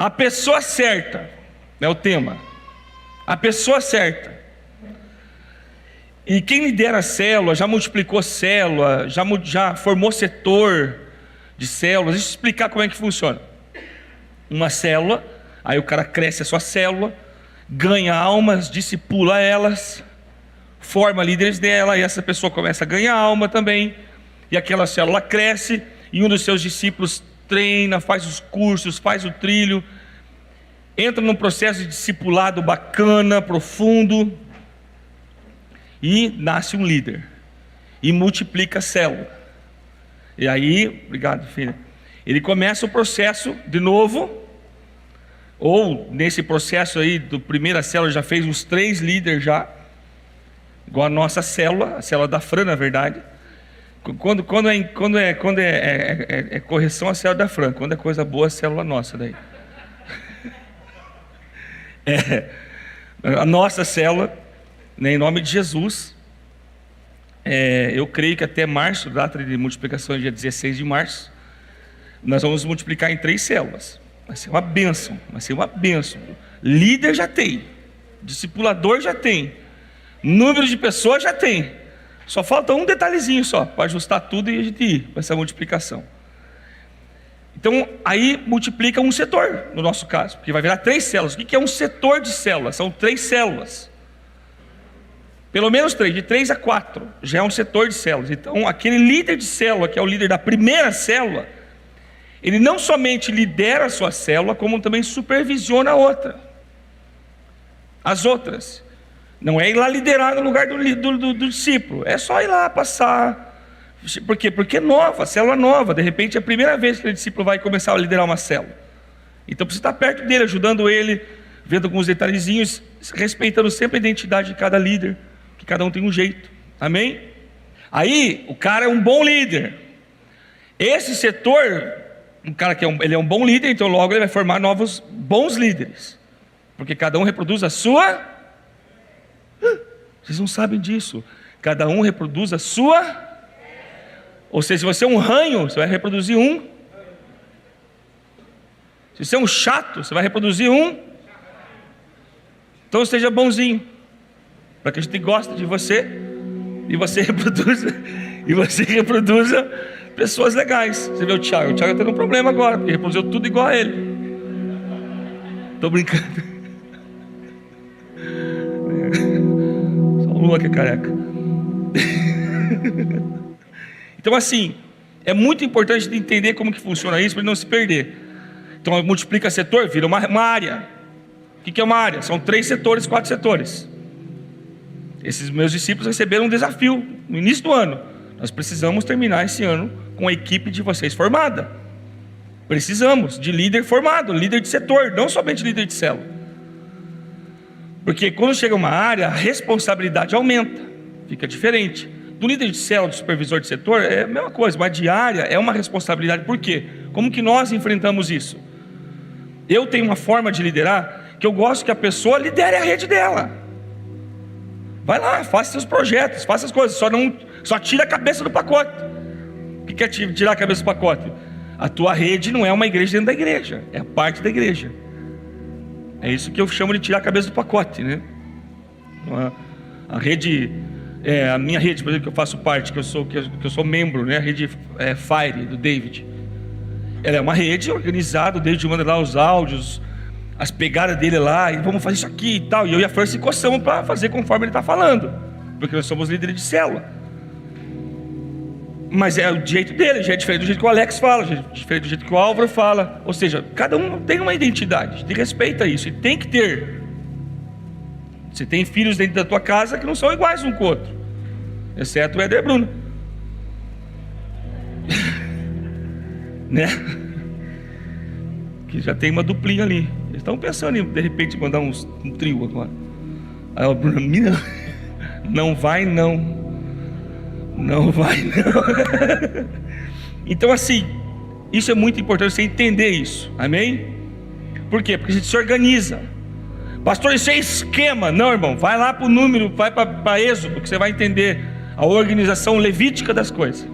A pessoa certa é o tema. A pessoa certa. E quem lidera a célula, já multiplicou célula, já formou setor de células. Deixa eu explicar como é que funciona. Uma célula, aí o cara cresce a sua célula, ganha almas, discipula elas, forma líderes dela, e essa pessoa começa a ganhar alma também, e aquela célula cresce, e um dos seus discípulos treina, faz os cursos, faz o trilho, entra num processo de discipulado bacana, profundo, e nasce um líder, e multiplica a célula. E aí, obrigado filha, ele começa o processo de novo, ou nesse processo aí, do primeira célula já fez uns 3 líderes já, igual a nossa célula, a célula da Fran na verdade. Quando é correção, a célula da Fran, quando é coisa boa, a célula nossa daí. A nossa célula, né, em nome de Jesus, eu creio que até março, data de multiplicação é dia 16 de março, nós vamos multiplicar em 3 células. Vai ser uma bênção, vai ser uma bênção. Líder já tem, discipulador já tem, número de pessoas já tem, só falta um detalhezinho só, para ajustar tudo e a gente ir para essa multiplicação. Então, aí multiplica um setor, no nosso caso, porque vai virar 3 células. O que é um setor de células? São 3 células. Pelo menos 3, de 3 a 4, já é um setor de células. Então, aquele líder de célula, que é o líder da primeira célula, ele não somente lidera a sua célula, como também supervisiona a outra. As outras. Não é ir lá liderar no lugar do discípulo, é só ir lá passar. Por quê? Porque é nova, célula nova. De repente é a primeira vez que o discípulo vai começar a liderar uma célula. Então precisa estar perto dele, ajudando ele, vendo alguns detalhezinhos, respeitando sempre a identidade de cada líder, que cada um tem um jeito. Amém? Aí o cara é um bom líder. Esse setor, um cara que ele é um bom líder, então logo ele vai formar novos bons líderes, porque cada um reproduz a sua. Vocês não sabem disso. Cada um reproduz a sua. Ou seja, se você é um ranho, você vai reproduzir um. Se você é um chato, você vai reproduzir um. Então seja bonzinho, para que a gente goste de você, e você reproduza pessoas legais. Você vê o Thiago está tendo um problema agora, porque reproduziu tudo igual a ele. Estou brincando. Só o Lula que é careca. Então assim, é muito importante de entender como que funciona isso, para não se perder. Então multiplica setor, vira uma área. O que é uma área? São 3 setores, 4 setores. Esses meus discípulos receberam um desafio no início do ano. Nós precisamos terminar esse ano com a equipe de vocês formada. Precisamos de líder formado, líder de setor, não somente líder de célula. Porque quando chega uma área, a responsabilidade aumenta, fica diferente. Do líder de célula, do supervisor de setor, é a mesma coisa, mas de área é uma responsabilidade. Por quê? Como que nós enfrentamos isso? Eu tenho uma forma de liderar, que eu gosto que a pessoa lidere a rede dela. Vai lá, faça seus projetos, faça as coisas, só tira a cabeça do pacote. O que é tirar a cabeça do pacote? A tua rede não é uma igreja dentro da igreja, é a parte da igreja. É isso que eu chamo de tirar a cabeça do pacote, né? A rede, a minha rede, por exemplo, que eu faço parte, que eu sou membro, né? A rede Fire, do David. Ela é uma rede organizada, o David manda lá os áudios, as pegadas dele lá, e vamos fazer isso aqui e tal. E eu e a Flor se coçamos para fazer conforme ele está falando, porque nós somos líderes de célula. Mas é o jeito dele, já é diferente do jeito que o Alex fala, já é diferente do jeito que o Álvaro fala. Ou seja, cada um tem uma identidade, a gente respeita isso, e tem que ter. Você tem filhos dentro da tua casa que não são iguais um com o outro, exceto o Éder e a Bruna. Né? Que já tem uma duplinha ali. Eles estão pensando em de repente mandar um trio agora. Aí a Bruna, não vai não. Não vai não. Então assim, isso é muito importante você entender isso, amém? Por quê? Porque a gente se organiza. Pastor, isso é esquema. Não, irmão, vai lá para o número, vai para Êxodo, que você vai entender a organização levítica das coisas.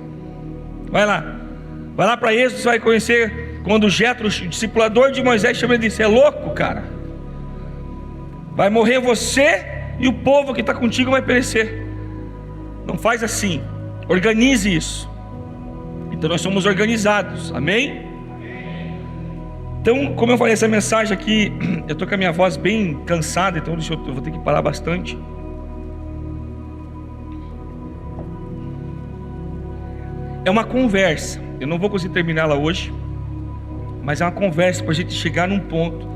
Vai lá para Êxodo, você vai conhecer quando Jetro, o discipulador de Moisés, chama ele e disse: é louco, cara, vai morrer você e o povo que está contigo vai perecer. Não faz assim, organize isso. Então nós somos organizados, amém? Então, como eu falei, essa mensagem aqui, eu estou com a minha voz bem cansada, então eu vou ter que parar bastante. É uma conversa, eu não vou conseguir terminá-la hoje, mas é uma conversa para a gente chegar num ponto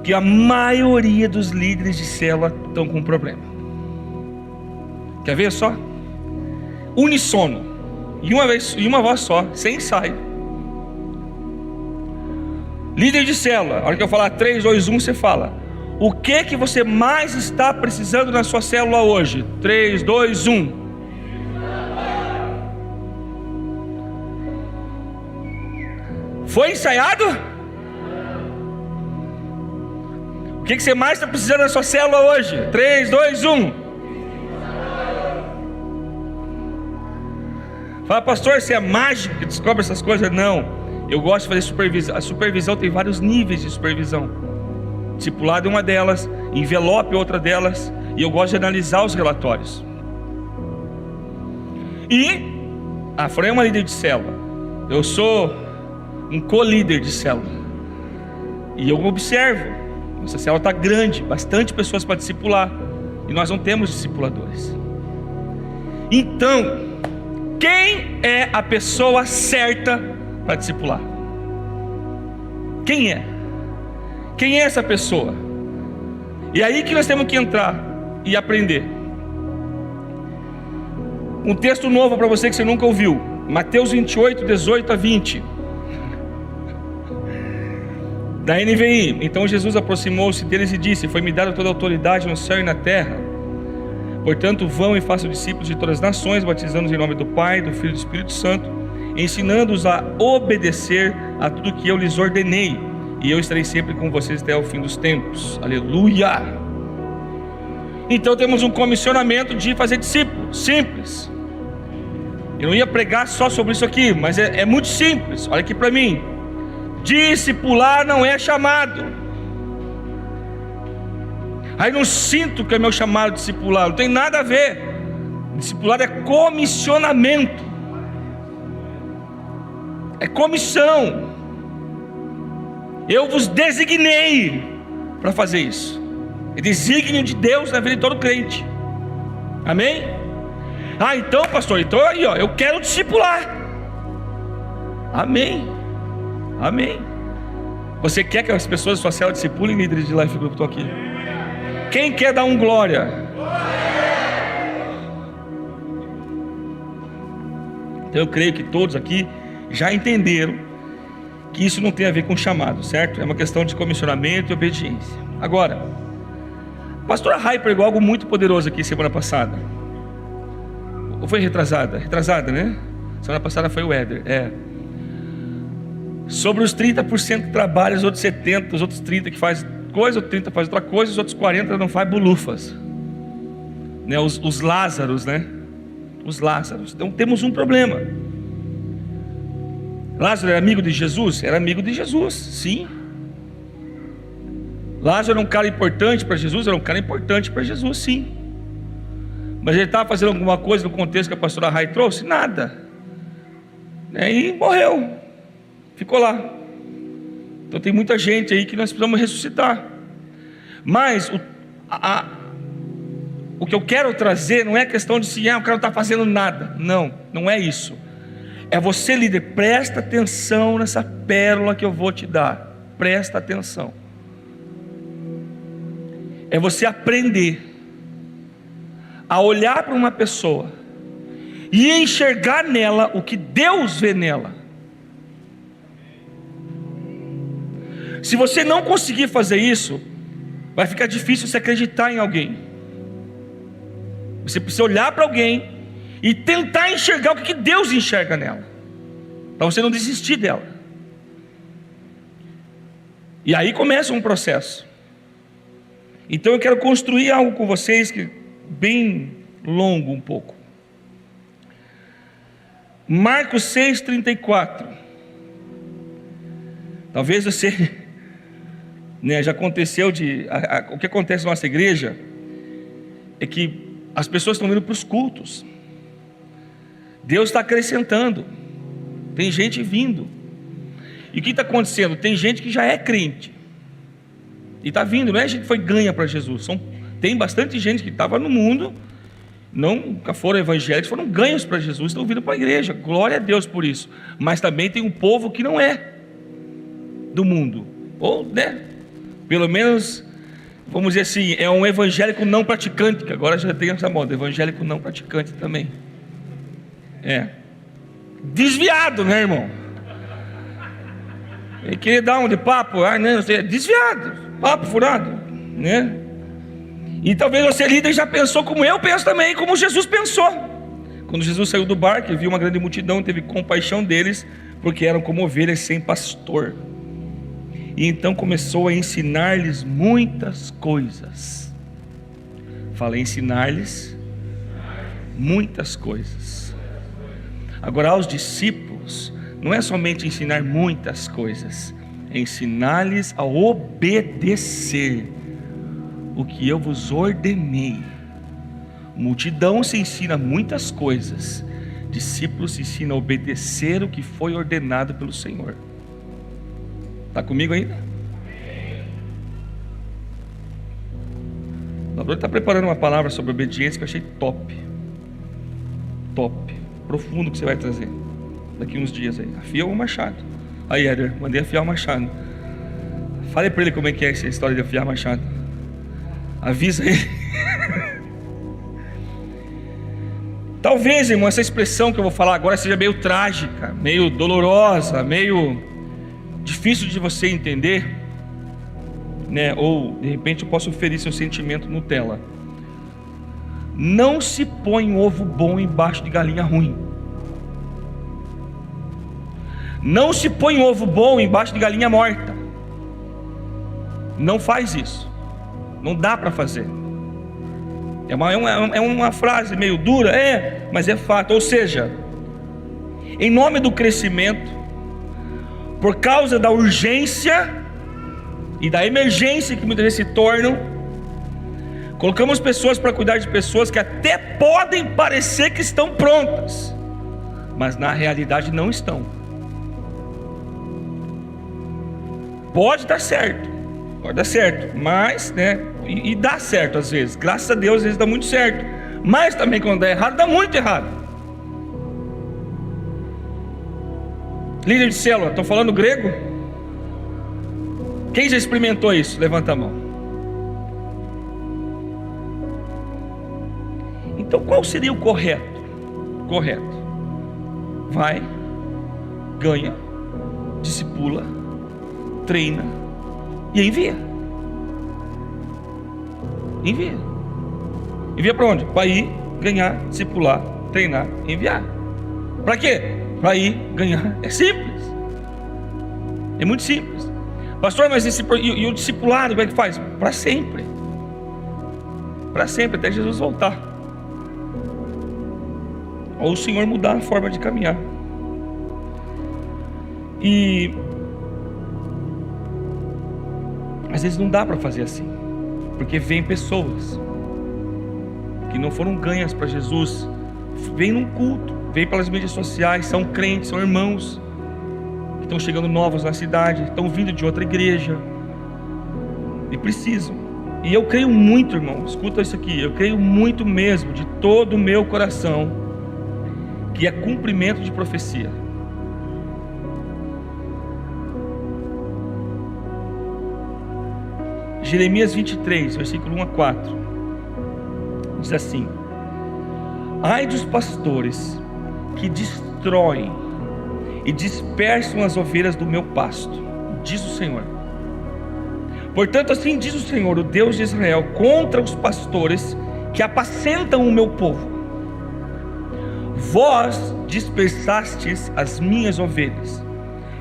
que a maioria dos líderes de célula estão com um problema. Quer ver só? Unissono, em uma voz só, sem ensaio. Líder de célula, a hora que eu falar 3, 2, 1, você fala: o que você mais está precisando na sua célula hoje? 3, 2, 1. Foi ensaiado? O que você mais está precisando na sua célula hoje? 3, 2, 1. Fala: pastor, você é mágico que descobre essas coisas? Não. Eu gosto de fazer supervisão. A supervisão tem vários níveis de supervisão. Discipulado é uma delas, envelope é outra delas, e eu gosto de analisar os relatórios. E a Fran é uma líder de célula, eu sou um co-líder de célula, e eu observo, nossa célula está grande, bastante pessoas para discipular, e nós não temos discipuladores. Então, quem é a pessoa certa para discipular? Quem é? Quem é essa pessoa? E aí que nós temos que entrar e aprender. Um texto novo para você que você nunca ouviu, Mateus 28, 18 a 20, da NVI. Então Jesus aproximou-se deles e disse: foi-me dada toda a autoridade no céu e na terra. Portanto, vão e façam discípulos de todas as nações, batizando-os em nome do Pai, do Filho e do Espírito Santo, ensinando-os a obedecer a tudo que eu lhes ordenei, e eu estarei sempre com vocês até o fim dos tempos. Aleluia! Então temos um comissionamento de fazer discípulos, simples. Eu não ia pregar só sobre isso aqui, mas é muito simples. Olha aqui para mim: discipular não é chamado. Aí não sinto que é meu chamado discipular, não tem nada a ver. Discipular é comissionamento, é comissão. Eu vos designei para fazer isso. É desígnio de Deus na vida de todo crente. Amém? Ah, então pastor, então aí ó, eu quero discipular. Amém. Amém. Você quer que as pessoas da sua célula discipulem líderes de life group? Estou aqui. Quem quer dar um glória? Então eu creio que todos aqui já entenderam que isso não tem a ver com chamado, certo? É uma questão de comissionamento e obediência. Agora, a pastora Rai pregou algo muito poderoso aqui semana passada. Ou foi retrasada? Retrasada, né? Semana passada foi o Éder. Sobre os 30% que trabalham, os outros 70%, os outros 30% que faz coisa, os 30% faz outra coisa, os outros 40% não faz bulufas, né? Os Lázaros, né? Os Lázaros. Então temos um problema. Lázaro era amigo de Jesus? Era amigo de Jesus, sim. Lázaro era um cara importante para Jesus? Era um cara importante para Jesus, sim. Mas ele estava fazendo alguma coisa no contexto que a pastora Rai trouxe? Nada. E morreu, ficou lá. Então tem muita gente aí que nós precisamos ressuscitar. Mas o que eu quero trazer não é a questão de se o cara não está fazendo nada. Não, não é isso. É você, líder, presta atenção nessa pérola que eu vou te dar. Presta atenção. É você aprender a olhar para uma pessoa e enxergar nela o que Deus vê nela. Se você não conseguir fazer isso, vai ficar difícil você acreditar em alguém. Você precisa olhar para alguém e tentar enxergar o que Deus enxerga nela, para você não desistir dela. E aí começa um processo. Então eu quero construir algo com vocês que bem longo um pouco. Marcos 6:34. Talvez você, né, já aconteceu o que acontece na nossa igreja é que as pessoas estão indo para os cultos. Deus está acrescentando. Tem gente vindo. E o que está acontecendo? Tem gente que já é crente e está vindo. Não é gente que foi ganha para Jesus. Tem bastante gente que estava no mundo, nunca foram evangélicos, foram ganhos para Jesus, estão vindo para a igreja. Glória a Deus por isso. Mas também tem um povo que não é do mundo, ou, né, pelo menos, vamos dizer assim, é um evangélico não praticante, que agora já tem essa moda, evangélico não praticante também. Desviado, né, irmão? Ele queria dar um de papo, não sei, desviado, papo furado, né? E talvez você, líder, já pensou como eu penso também, como Jesus pensou. Quando Jesus saiu do barco e viu uma grande multidão, teve compaixão deles, porque eram como ovelhas sem pastor. E então começou a ensinar-lhes muitas coisas. Falei ensinar-lhes muitas coisas. Agora, aos discípulos, não é somente ensinar muitas coisas, é ensinar-lhes a obedecer o que eu vos ordenei. Multidão se ensina muitas coisas, discípulos se ensinam a obedecer o que foi ordenado pelo Senhor. Está comigo ainda? O Lord está preparando uma palavra sobre obediência que eu achei top. Profundo, que você vai trazer daqui uns dias aí. Afia o machado. Aí, Éder, mandei afiar o machado. Fale para ele como é que é essa história de afiar o machado. Avisa ele. Talvez, irmão, essa expressão que eu vou falar agora seja meio trágica, meio dolorosa, meio difícil de você entender, né? Ou de repente eu posso ferir seu sentimento Nutella. Não se põe um ovo bom embaixo de galinha ruim. Não se põe um ovo bom embaixo de galinha morta. Não faz isso. Não dá para fazer. É uma frase meio dura, mas é fato. Ou seja, em nome do crescimento, por causa da urgência e da emergência que muitas vezes se tornam, colocamos pessoas para cuidar de pessoas que até podem parecer que estão prontas, mas na realidade não estão. Pode dar certo, mas, né, e dá certo às vezes, graças a Deus às vezes dá muito certo, mas também quando dá errado, dá muito errado. Líder de célula, estou falando grego? Quem já experimentou isso? Levanta a mão. Então qual seria o correto? Vai, ganha, discipula, treina e envia. Envia para onde? Para ir, ganhar, discipular, treinar, enviar. Para quê? Para ir, ganhar. É simples. É muito simples. Pastor, mas e o discipulado, como é que faz? Para sempre. Para sempre, até Jesus voltar. Ou o Senhor mudar a forma de caminhar. E às vezes não dá para fazer assim, porque vem pessoas que não foram ganhas para Jesus, vem num culto, vem pelas mídias sociais, são crentes, são irmãos que estão chegando novos na cidade, estão vindo de outra igreja e precisam. E eu creio muito, irmão, escuta isso aqui, eu creio muito mesmo, de todo o meu coração, que é cumprimento de profecia. Jeremias 23, versículo 1 a 4, diz assim: ai dos pastores que destroem e dispersam as ovelhas do meu pasto, diz o Senhor. Portanto, assim diz o Senhor, o Deus de Israel, contra os pastores que apacentam o meu povo: vós dispersastes as minhas ovelhas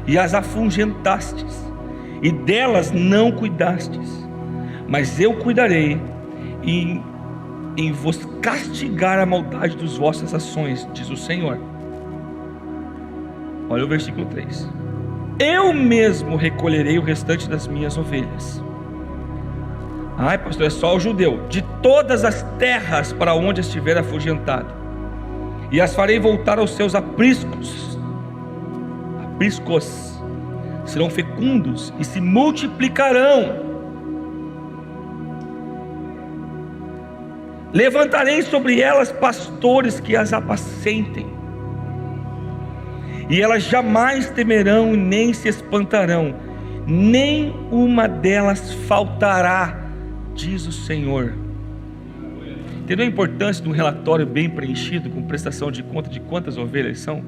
e as afugentastes, e delas não cuidastes. Mas eu cuidarei em vos castigar a maldade das vossas ações, diz o Senhor. Olha o versículo 3. eu mesmo recolherei o restante das minhas ovelhas. Ai, pastor, é só o judeu. De todas as terras para onde estiver afugentado, e as farei voltar aos seus apriscos. Apriscos serão fecundos e se multiplicarão. Levantarei sobre elas pastores que as apacentem, e elas jamais temerão nem se espantarão, nem uma delas faltará, diz o Senhor. Entendeu a importância de um relatório bem preenchido, com prestação de conta de quantas ovelhas são?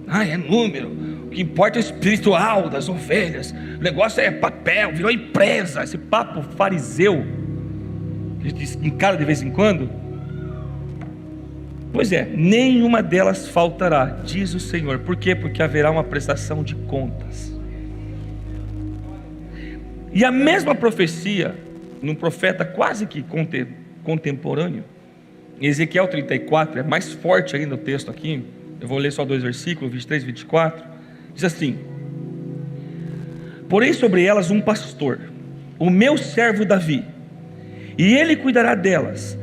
É número, o que importa é o espiritual das ovelhas, o negócio é papel, virou empresa, esse papo fariseu que a gente encara de vez em quando. Pois é, nenhuma delas faltará, diz o Senhor. Por quê? Porque haverá uma prestação de contas. E a mesma profecia, num profeta quase que contemporâneo, em Ezequiel 34, é mais forte ainda o texto aqui, eu vou ler só 2 versículos, 23 e 24, diz assim: porém sobre elas um pastor, o meu servo Davi, e ele cuidará delas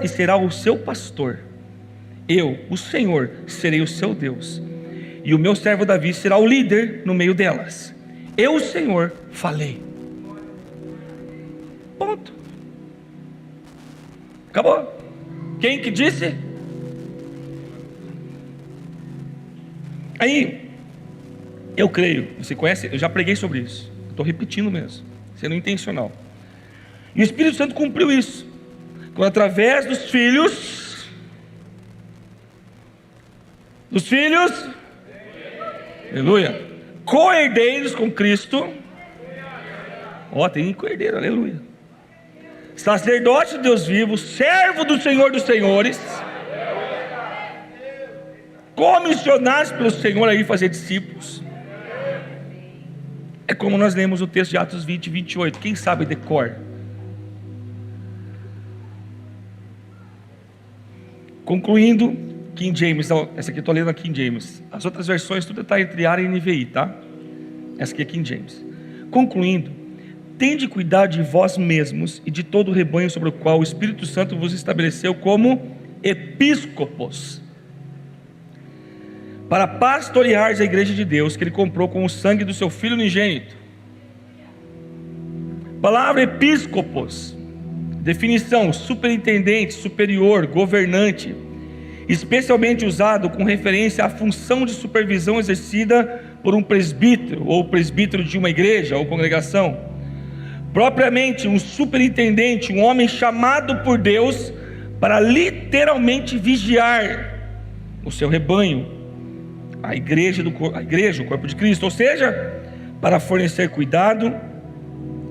e será o seu pastor. Eu, o Senhor, serei o seu Deus, e o meu servo Davi será o líder no meio delas. Eu, o Senhor, falei. Ponto. Acabou. Quem que disse? Aí, eu creio, você conhece, eu já preguei sobre isso, estou repetindo mesmo, sendo intencional. E o Espírito Santo cumpriu isso, quando através dos filhos, aleluia, co-herdeiros com Cristo, tem co-herdeiro, aleluia, sacerdote de Deus vivo, servo do Senhor dos senhores, comissionados pelo Senhor a ir fazer discípulos. É como nós lemos o texto de Atos 20 e 28, quem sabe de cor? Concluindo, King James, essa aqui eu estou lendo a King James, as outras versões tudo está entre ARA e NVI, tá? Essa aqui é King James. Concluindo, tende cuidado de vós mesmos e de todo o rebanho sobre o qual o Espírito Santo vos estabeleceu como episcopos, para pastoreares a igreja de Deus, que ele comprou com o sangue do seu Filho unigênito. Palavra episcopos, definição: superintendente, superior, governante, especialmente usado com referência à função de supervisão exercida por um presbítero, ou presbítero de uma igreja ou congregação. Propriamente um superintendente, um homem chamado por Deus para literalmente vigiar o seu rebanho, a igreja, o corpo de Cristo, ou seja, para fornecer cuidado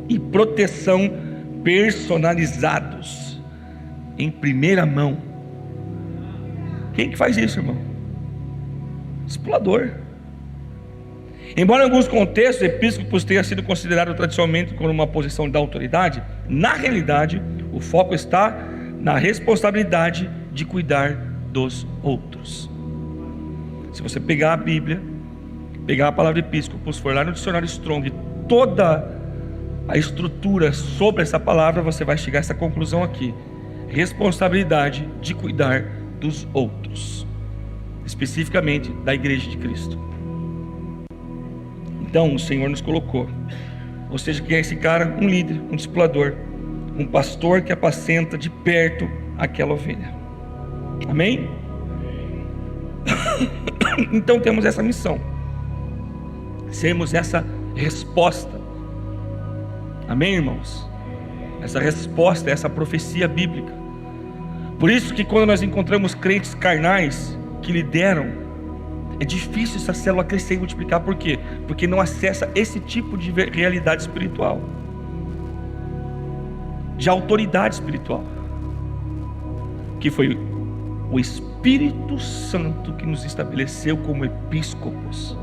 e proteção personalizados, em primeira mão. Quem que faz isso, irmão? Discipulador. Embora em alguns contextos episcopos tenha sido considerado tradicionalmente como uma posição de autoridade, na realidade o foco está na responsabilidade de cuidar dos outros. Se você pegar a Bíblia, pegar a palavra episcopos, for lá no dicionário Strong, toda a estrutura sobre essa palavra, você vai chegar a essa conclusão aqui: responsabilidade de cuidar dos outros, especificamente da igreja de Cristo. Então o Senhor nos colocou, ou seja, que é esse cara, um líder, um discipulador, um pastor que apacenta de perto aquela ovelha. Amém? Então temos essa missão, sermos essa resposta. Amém, irmãos? Essa resposta, essa profecia bíblica. Por isso que quando nós encontramos crentes carnais que lideram, é difícil essa célula crescer e multiplicar. Por quê? Porque não acessa esse tipo de realidade espiritual, de autoridade espiritual, que foi o Espírito Santo que nos estabeleceu como episcopos.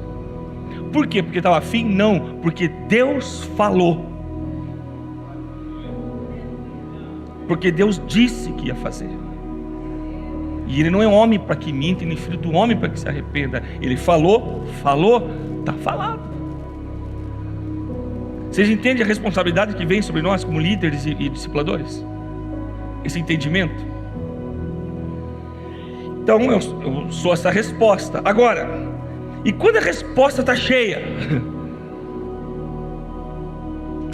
Por quê? Porque estava afim? Não, porque Deus falou, porque Deus disse que ia fazer. E Ele não é homem para que minta, nem filho do homem para que se arrependa. Ele falou, Está falado. Vocês entendem a responsabilidade que vem sobre nós como líderes e discipuladores? Esse entendimento? Então eu sou essa resposta. Agora, e quando a resposta está cheia?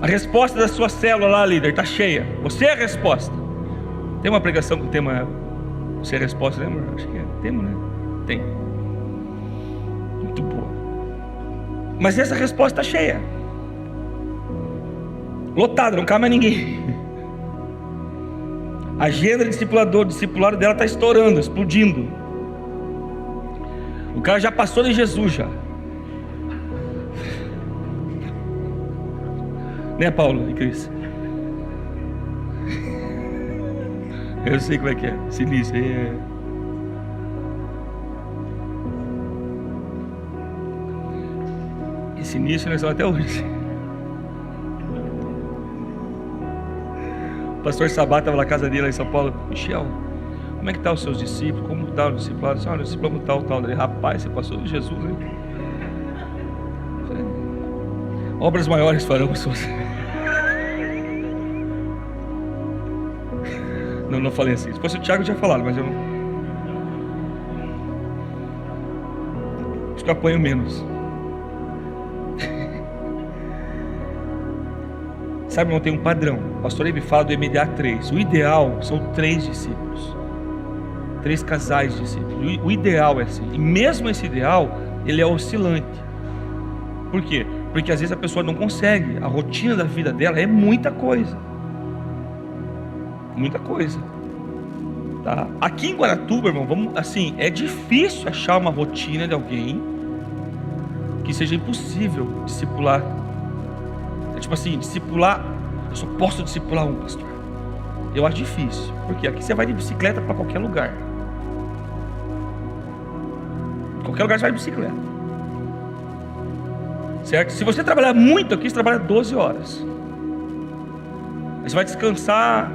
A resposta da sua célula lá, líder, está cheia. Você é a resposta. Tem uma pregação com o tema Você é a resposta, lembra? Acho que é tema, né? Tem. Muito boa. Mas essa resposta está cheia. Lotada, não cabe mais ninguém. A agenda de discipulado dela está estourando, explodindo. O cara já passou de Jesus já. Né, Paulo e Cris? Eu sei como é que é. Sinistro aí é. Esse início nós estamos até hoje. O pastor Sabá estava na casa dele lá em São Paulo. Michel, como é que estão os seus discípulos? Como está o discipulado? Olha, o discípulo tal. Ele, rapaz, você passou de Jesus, hein? Obras maiores farão pessoas. Não falei assim. Se fosse o Thiago eu tinha falado, mas eu não. Acho que eu apanho menos. Sabe, não tem um padrão. O pastor Eibe fala do MDA 3. O ideal são 3 discípulos. 3 casais de discípulos. O ideal é assim. E mesmo esse ideal, ele é oscilante. Por quê? Porque às vezes a pessoa não consegue. A rotina da vida dela é muita coisa. Muita coisa. Tá? Aqui em Guaratuba, irmão, assim, é difícil achar uma rotina de alguém que seja impossível discipular. É tipo assim, discipular, eu só posso discipular um, pastor. Eu acho difícil. Porque aqui você vai de bicicleta para qualquer lugar. Qualquer lugar você vai de bicicleta. Certo? Se você trabalhar muito aqui, você trabalha 12 horas. Aí você vai descansar,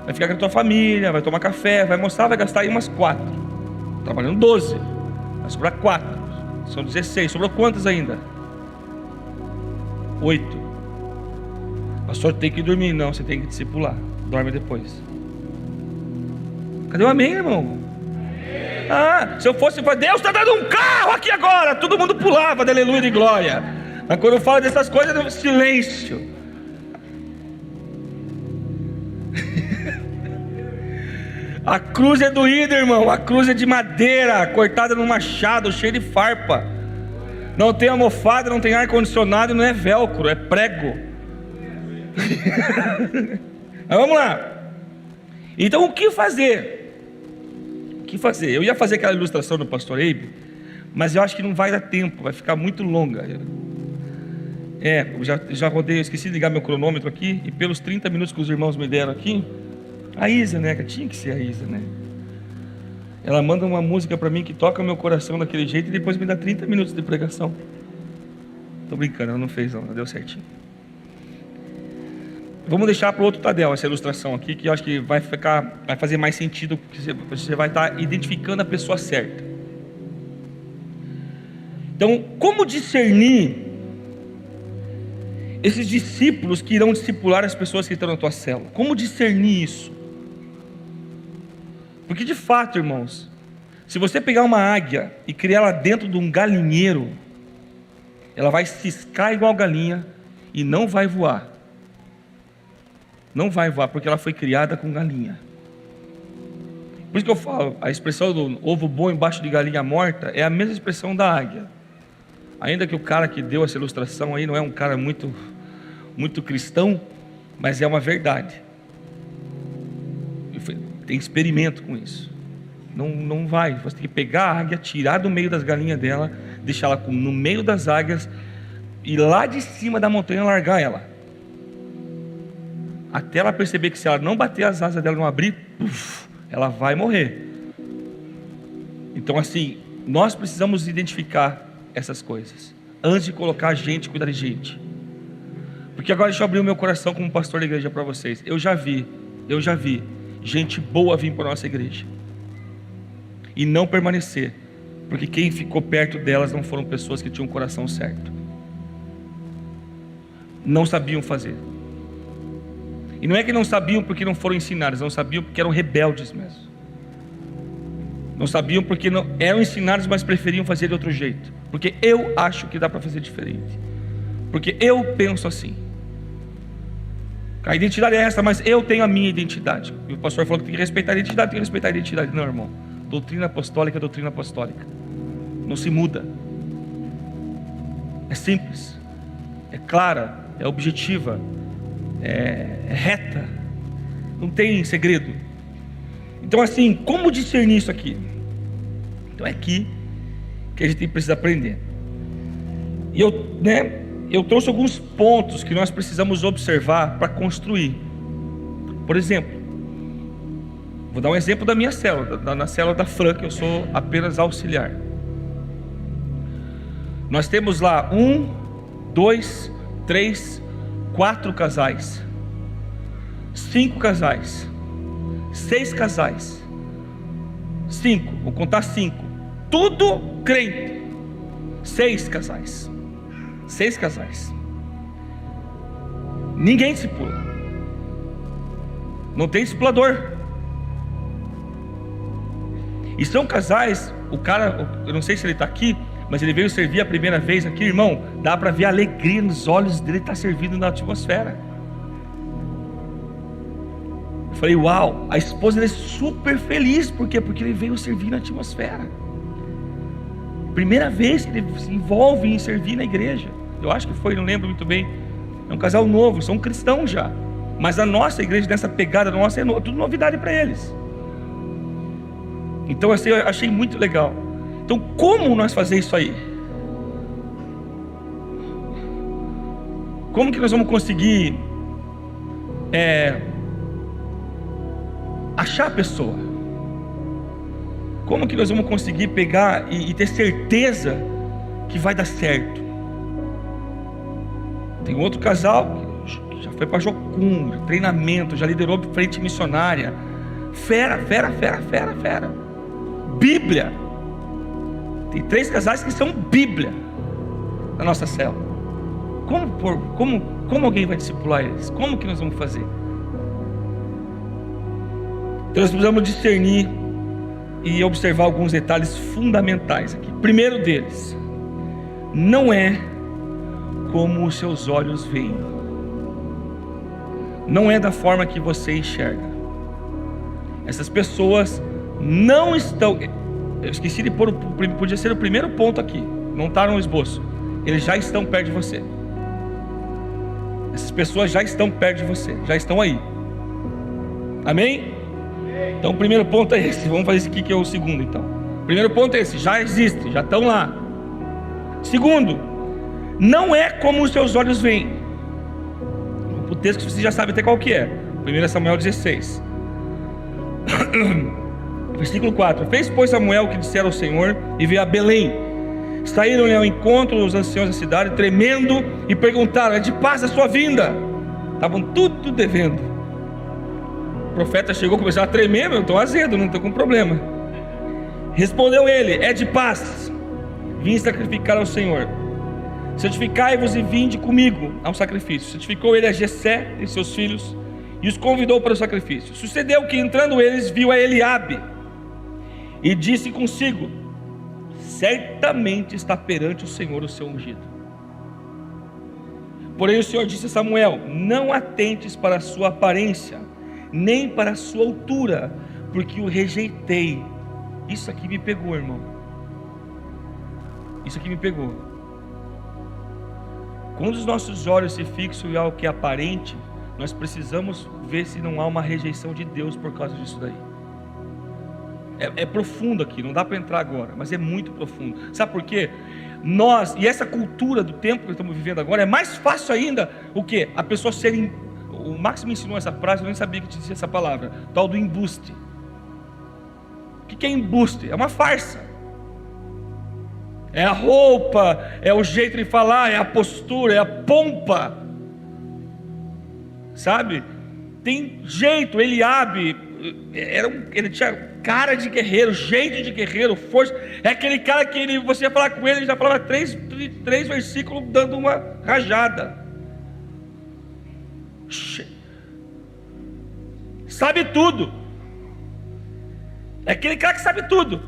vai ficar com a tua família, vai tomar café, vai almoçar, vai gastar aí umas 4. Trabalhando 12. Vai sobrar 4. São 16. Sobrou quantas ainda? 8. Pastor, tem que dormir. Não, você tem que discipular. Dorme depois. Cadê o amém, irmão? Ah, se eu fosse para Deus está dando um carro aqui agora, todo mundo pulava de aleluia e glória. Mas quando eu falo dessas coisas, é silêncio. A cruz é doída, irmão. A cruz é de madeira, cortada no machado, cheia de farpa. Não tem almofada, não tem ar-condicionado, não é velcro, é prego. Mas vamos lá. Então o que fazer? O que fazer? Eu ia fazer aquela ilustração do pastor Eibe, mas eu acho que não vai dar tempo, vai ficar muito longa. Eu já rodei, eu esqueci de ligar meu cronômetro aqui, e pelos 30 minutos que os irmãos me deram aqui, a Isa, né, que tinha que ser a Isa, né? Ela manda uma música para mim que toca o meu coração daquele jeito e depois me dá 30 minutos de pregação. Tô brincando, ela não fez não, ela deu certinho. Vamos deixar para o outro Tadel essa ilustração aqui, que eu acho que vai fazer mais sentido, porque você vai estar identificando a pessoa certa. Então, como discernir esses discípulos que irão discipular as pessoas que estão na tua célula? Como discernir isso? Porque de fato, irmãos, se você pegar uma águia e criar ela dentro de um galinheiro, ela vai ciscar igual galinha e não vai voar. Não vai voar, porque ela foi criada com galinha. Por isso que eu falo, a expressão do ovo bom embaixo de galinha morta é a mesma expressão da águia. Ainda que o cara que deu essa ilustração aí não é um cara muito cristão, mas é uma verdade. Tem experimento com isso. Não vai, você tem que pegar a águia, tirar do meio das galinhas dela, deixar ela no meio das águias e lá de cima da montanha largar ela. Até ela perceber que se ela não bater as asas dela, não abrir, ela vai morrer. Então assim, nós precisamos identificar essas coisas antes de colocar gente, cuidar de gente. Porque agora deixa eu abrir o meu coração como pastor da igreja para vocês. Eu já vi gente boa vir para a nossa igreja e não permanecer, porque quem ficou perto delas não foram pessoas que tinham o coração certo. Não sabiam fazer. E não é que não sabiam porque não foram ensinados, não sabiam porque eram rebeldes mesmo. Não sabiam porque não eram ensinados, mas preferiam fazer de outro jeito. Porque eu acho que dá para fazer diferente. Porque eu penso assim. A identidade é essa, mas eu tenho a minha identidade. E o pastor falou que tem que respeitar a identidade, tem que respeitar a identidade. Não, irmão. Doutrina apostólica é doutrina apostólica. Não se muda. É simples. É clara. É objetiva. É reta. Não tem segredo. Então assim, como discernir isso aqui? Então é aqui que a gente precisa aprender. E eu trouxe alguns pontos que nós precisamos observar para construir. Por exemplo, vou dar um exemplo da minha célula, na célula da Fran, que eu sou apenas auxiliar. Nós temos lá 1, 2, 3, 4 casais, 5 casais, 6 casais, 5, vou contar 5, tudo crente. 6 casais, 6 casais, ninguém discipula, não tem discipulador. E são casais, o cara, eu não sei se ele está aqui, mas ele veio servir a primeira vez aqui, irmão, dá para ver a alegria nos olhos dele, estar servindo na atmosfera. Eu falei, uau, a esposa dele é super feliz, por quê? Porque ele veio servir na atmosfera. Primeira vez que ele se envolve em servir na igreja. Eu acho que foi, não lembro muito bem. É um casal novo, são cristãos já. Mas a nossa igreja, nessa pegada nossa, é tudo novidade para eles. Então assim, eu achei muito legal. Então como nós fazer isso aí? Como que nós vamos conseguir achar a pessoa? Como que nós vamos conseguir pegar e ter certeza que vai dar certo? Tem outro casal que já foi para Jocum, treinamento, já liderou frente missionária. Fera. Bíblia. Tem 3 casais que são Bíblia na nossa célula. Como alguém vai discipular eles? Como que nós vamos fazer? Então nós precisamos discernir e observar alguns detalhes fundamentais aqui. Primeiro deles, não é como os seus olhos veem, não é da forma que você enxerga. Essas pessoas não estão, eu esqueci de pôr, podia ser o primeiro ponto aqui, não está no esboço. Eles já estão perto de você. Essas pessoas já estão perto de você, já estão aí. Amém? Então o primeiro ponto é esse. Vamos fazer esse aqui que é o segundo então. O primeiro ponto é esse, já existe, já estão lá. Segundo, não é como os seus olhos veem. O texto que você já sabe até qual que é. 1 Samuel 16 versículo 4. Fez pois Samuel o que dissera ao Senhor e veio a Belém. Saíram-lhe ao encontro os anciãos da cidade, tremendo, e perguntaram: é de paz a sua vinda? Estavam tudo devendo. O profeta chegou, começou a tremer: eu estou azedo, não estou com problema. Respondeu ele: é de paz, vim sacrificar ao Senhor. Santificai-vos e vinde comigo ao sacrifício. Santificou ele a Jessé e seus filhos e os convidou para o sacrifício. Sucedeu que, entrando eles, viu a Eliabe e disse consigo: certamente está perante o Senhor o seu ungido. Porém o Senhor disse a Samuel: não atentes para a sua aparência, nem para a sua altura, porque o rejeitei. Isso aqui me pegou, irmão. Isso aqui me pegou. Quando os nossos olhos se fixam em algo que é aparente, nós precisamos ver se não há uma rejeição de Deus por causa disso daí. É profundo aqui, não dá para entrar agora, mas é muito profundo. Sabe por quê? Nós, e essa cultura do tempo que estamos vivendo agora, é mais fácil ainda o quê? A pessoa ser... O Max me ensinou essa frase, eu nem sabia que tinha essa palavra, tal do embuste. O que é embuste? É uma farsa. É a roupa, é o jeito de falar, é a postura, é a pompa. Sabe? Tem jeito. Eliabe, ele tinha cara de guerreiro, jeito de guerreiro, força. É aquele cara que você ia falar com ele, ele já falava três versículos dando uma rajada. Sabe tudo. É aquele cara que sabe tudo.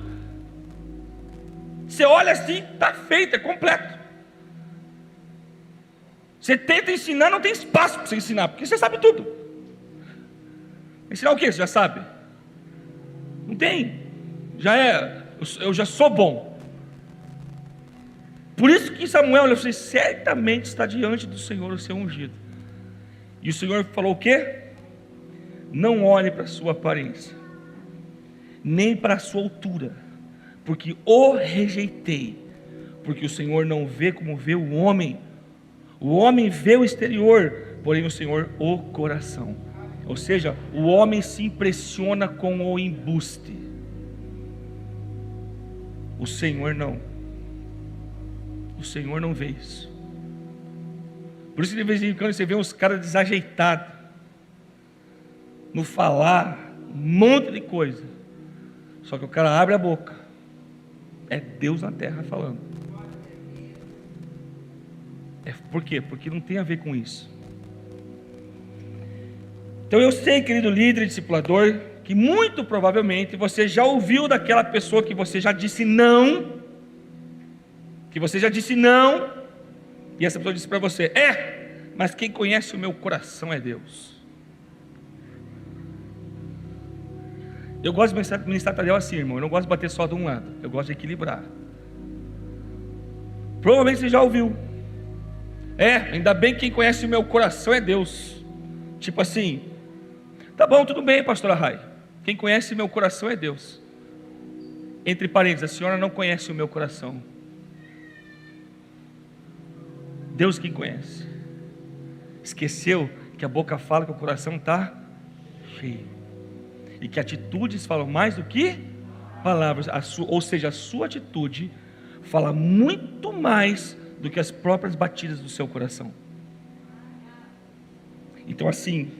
Você olha assim, está feito, é completo. Você tenta ensinar, não tem espaço para você ensinar, porque você sabe tudo. Ensinar o que? Você já sabe? Não tem. Eu já sou bom. Por isso que Samuel, ele falou, certamente está diante do Senhor o seu ungido. E o Senhor falou o quê? Não olhe para a sua aparência, nem para a sua altura, porque o rejeitei. Porque o Senhor não vê como vê o homem. O homem vê o exterior, porém o Senhor o coração. Ou seja, o homem se impressiona com o embuste, o Senhor não. O Senhor não vê isso. Por isso de vez em quando você vê uns caras desajeitados no falar, um monte de coisa, só que o cara abre a boca, é Deus na terra falando. Por quê? Porque não tem a ver com isso. Então eu sei, querido líder e discipulador, que muito provavelmente você já ouviu daquela pessoa que você já disse não, e essa pessoa disse para você, mas quem conhece o meu coração é Deus. Eu gosto de ministrar tarefa assim, irmão, eu não gosto de bater só de um lado, eu gosto de equilibrar. Provavelmente você já ouviu, ainda bem que quem conhece o meu coração é Deus. Tipo assim, tá bom, tudo bem, pastora Rai, quem conhece meu coração é Deus. Entre parênteses, a senhora não conhece o meu coração. Deus quem conhece. Esqueceu que a boca fala que o coração está cheio, e que atitudes falam mais do que palavras. Ou seja, a sua atitude fala muito mais do que as próprias batidas do seu coração. Então assim,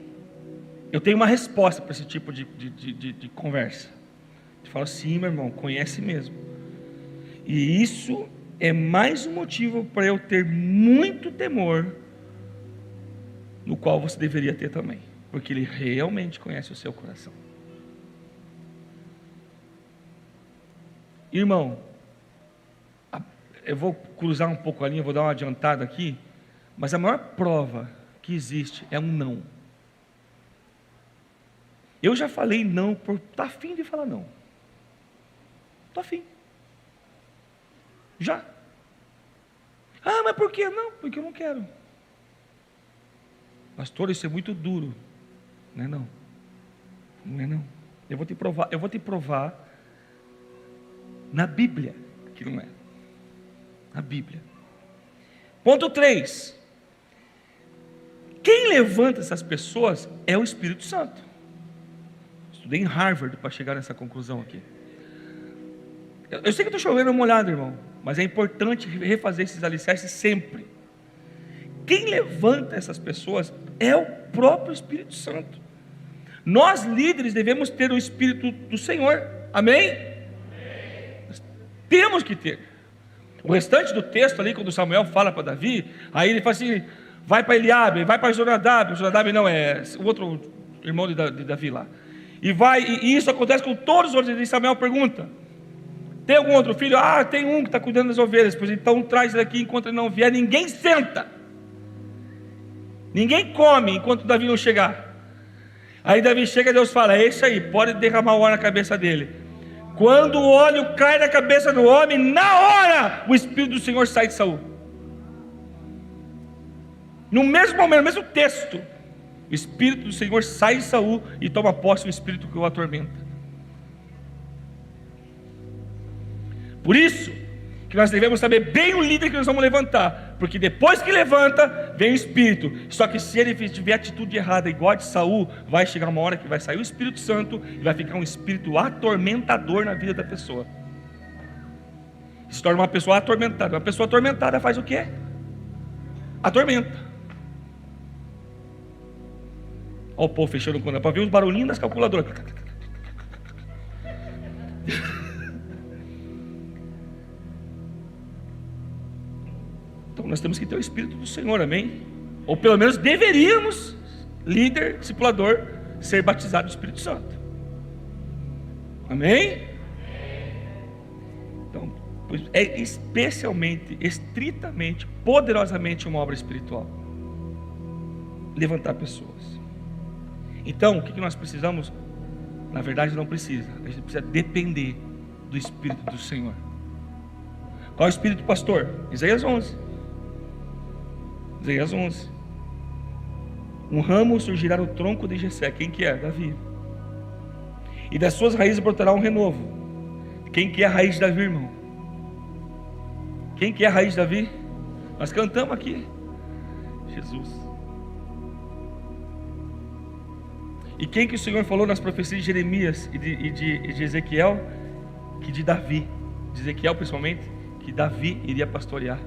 eu tenho uma resposta para esse tipo de conversa. Eu falo assim, meu irmão, conhece mesmo. E isso é mais um motivo para eu ter muito temor, no qual você deveria ter também, porque Ele realmente conhece o seu coração. Irmão, eu vou cruzar um pouco a linha, vou dar uma adiantada aqui, mas a maior prova que existe é um não. Eu já falei não por estar afim de falar não. Estou afim. Já. Mas por quê? Não, porque eu não quero. Pastor, isso é muito duro. Não é não. Não é não. Eu vou te provar na Bíblia que não é. Na Bíblia. Ponto 3. Quem levanta essas pessoas é o Espírito Santo. Estudei em Harvard para chegar nessa conclusão aqui. Eu sei que estou chovendo uma olhada, irmão, mas é importante refazer esses alicerces sempre. Quem levanta essas pessoas é o próprio Espírito Santo. Nós líderes devemos ter o Espírito do Senhor, amém? Temos que ter. O restante do texto ali, quando Samuel fala para Davi, aí ele fala assim, vai para Eliabe, vai para Jonadab. Jonadab não, é o outro irmão de Davi lá. E isso acontece com todos os outros. E Samuel pergunta, tem algum outro filho? Tem um que está cuidando das ovelhas. Pois então traz ele aqui, enquanto ele não vier, ninguém senta, ninguém come, enquanto Davi não chegar. Aí Davi chega e Deus fala, é isso aí, pode derramar o óleo na cabeça dele. Quando o óleo cai na cabeça do homem, na hora o Espírito do Senhor sai de Saul. No mesmo momento, no mesmo texto, o Espírito do Senhor sai de Saul e toma posse do Espírito que o atormenta. Por isso que nós devemos saber bem o líder que nós vamos levantar, porque depois que levanta, vem o Espírito. Só que se ele tiver atitude errada, igual a de Saul, vai chegar uma hora que vai sair o Espírito Santo e vai ficar um espírito atormentador na vida da pessoa. Se torna uma pessoa atormentada. Uma pessoa atormentada faz o quê? Atormenta. Olha o povo fechando o conta para ver os barulhinhos das calculadoras. Então nós temos que ter o Espírito do Senhor, amém? Ou pelo menos deveríamos, líder, discipulador, ser batizado do Espírito Santo. Amém? Então, é especialmente, estritamente, poderosamente uma obra espiritual. Levantar pessoas. Então, o que nós precisamos? Na verdade não precisa. A gente precisa depender do Espírito do Senhor. Qual é o Espírito, pastor? Isaías 11. Isaías 11. Um ramo surgirá no tronco de Jessé. Quem que é? Davi. E das suas raízes brotará um renovo. Quem que é a raiz de Davi, irmão? Quem que é a raiz de Davi? Nós cantamos aqui. Jesus. E quem que o Senhor falou nas profecias de Jeremias e de Ezequiel? Que de Davi, de Ezequiel principalmente, que Davi iria pastorear.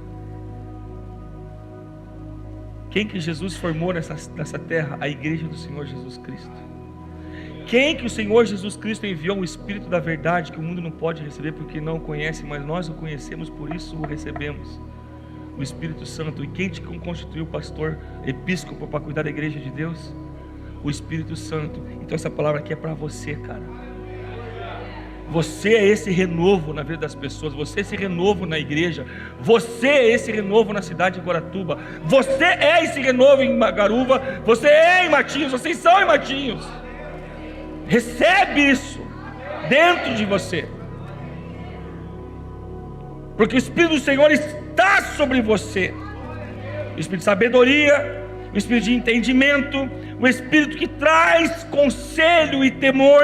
Quem que Jesus formou nessa terra? A igreja do Senhor Jesus Cristo. Quem que o Senhor Jesus Cristo enviou? O Espírito da verdade, que o mundo não pode receber porque não o conhece, mas nós o conhecemos, por isso o recebemos. O Espírito Santo. E quem te constituiu pastor, episcopo, para cuidar da igreja de Deus? O Espírito Santo. Então essa palavra aqui é para você, cara. Você é esse renovo na vida das pessoas. Você é esse renovo na igreja. Você é esse renovo na cidade de Guaratuba. Você é esse renovo em Magaruva. Você é em Matinhos. Vocês são em Matinhos. Recebe isso dentro de você, porque o Espírito do Senhor está sobre você. O Espírito de sabedoria, o Espírito de entendimento, o Espírito que traz conselho e temor,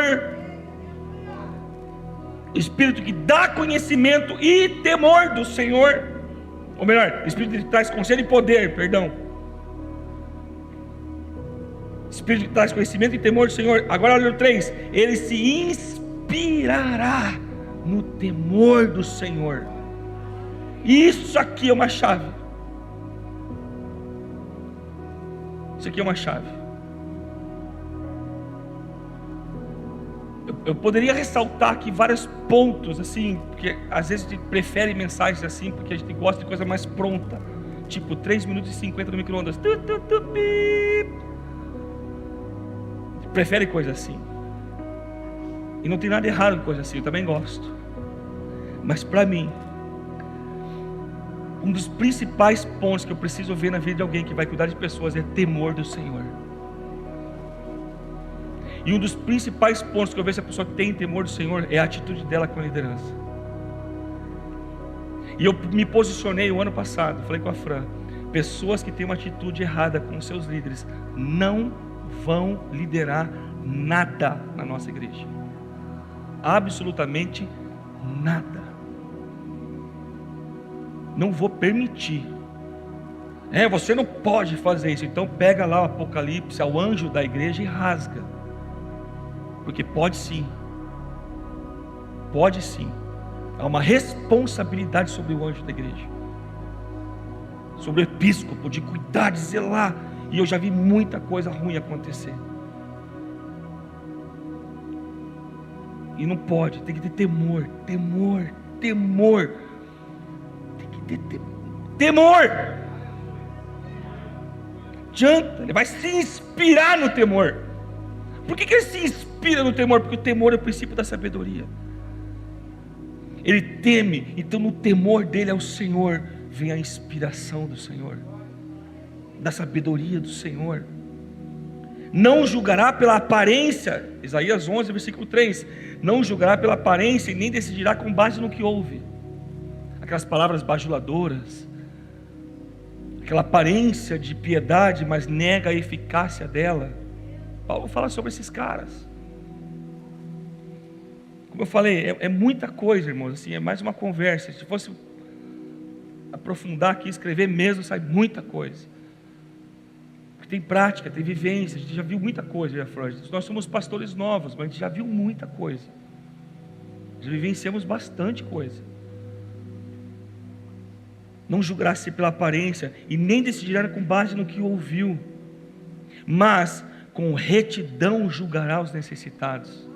o Espírito que dá conhecimento e temor do Senhor, ou melhor, o Espírito que traz conselho e poder, perdão. Espírito que traz conhecimento e temor do Senhor. Agora olha o 3. Ele se inspirará no temor do Senhor. Isso aqui é uma chave. Isso aqui é uma chave. Eu poderia ressaltar aqui vários pontos, assim, porque às vezes a gente prefere mensagens assim, porque a gente gosta de coisa mais pronta, tipo 3 minutos e 50 no micro-ondas. Prefere coisa assim. E não tem nada errado com coisa assim, eu também gosto. Mas para mim, um dos principais pontos que eu preciso ver na vida de alguém que vai cuidar de pessoas é temor do Senhor. E um dos principais pontos que eu vejo se a pessoa tem temor do Senhor é a atitude dela com a liderança. E eu me posicionei o ano passado, falei com a Fran, pessoas que têm uma atitude errada com os seus líderes não vão liderar nada na nossa igreja. Absolutamente nada. Não vou permitir. Você não pode fazer isso. Então pega lá o Apocalipse, ao anjo da igreja, e rasga. Porque pode sim. Pode sim. Há uma responsabilidade sobre o anjo da igreja, sobre o episcopo, de cuidar, de zelar. E eu já vi muita coisa ruim acontecer. E não pode, tem que ter temor. Temor. Tem que ter temor. Adianta, ele vai se inspirar no temor. Por que ele se inspira no temor? Porque o temor é o princípio da sabedoria. Ele teme, então no temor dele ao Senhor vem a inspiração do Senhor, da sabedoria do Senhor. Não julgará pela aparência, Isaías 11, versículo 3, não julgará pela aparência e nem decidirá com base no que ouve. Aquelas palavras bajuladoras, aquela aparência de piedade, mas nega a eficácia dela. Paulo fala sobre esses caras. Como eu falei, é muita coisa, irmãos, assim, é mais uma conversa. Se fosse aprofundar aqui, escrever mesmo, sai muita coisa. Tem prática, tem vivência, a gente já viu muita coisa, nós somos pastores novos, mas a gente já viu muita coisa, já vivenciamos bastante coisa. Não julgará-se pela aparência, e nem decidirá com base no que ouviu, mas com retidão julgará os necessitados,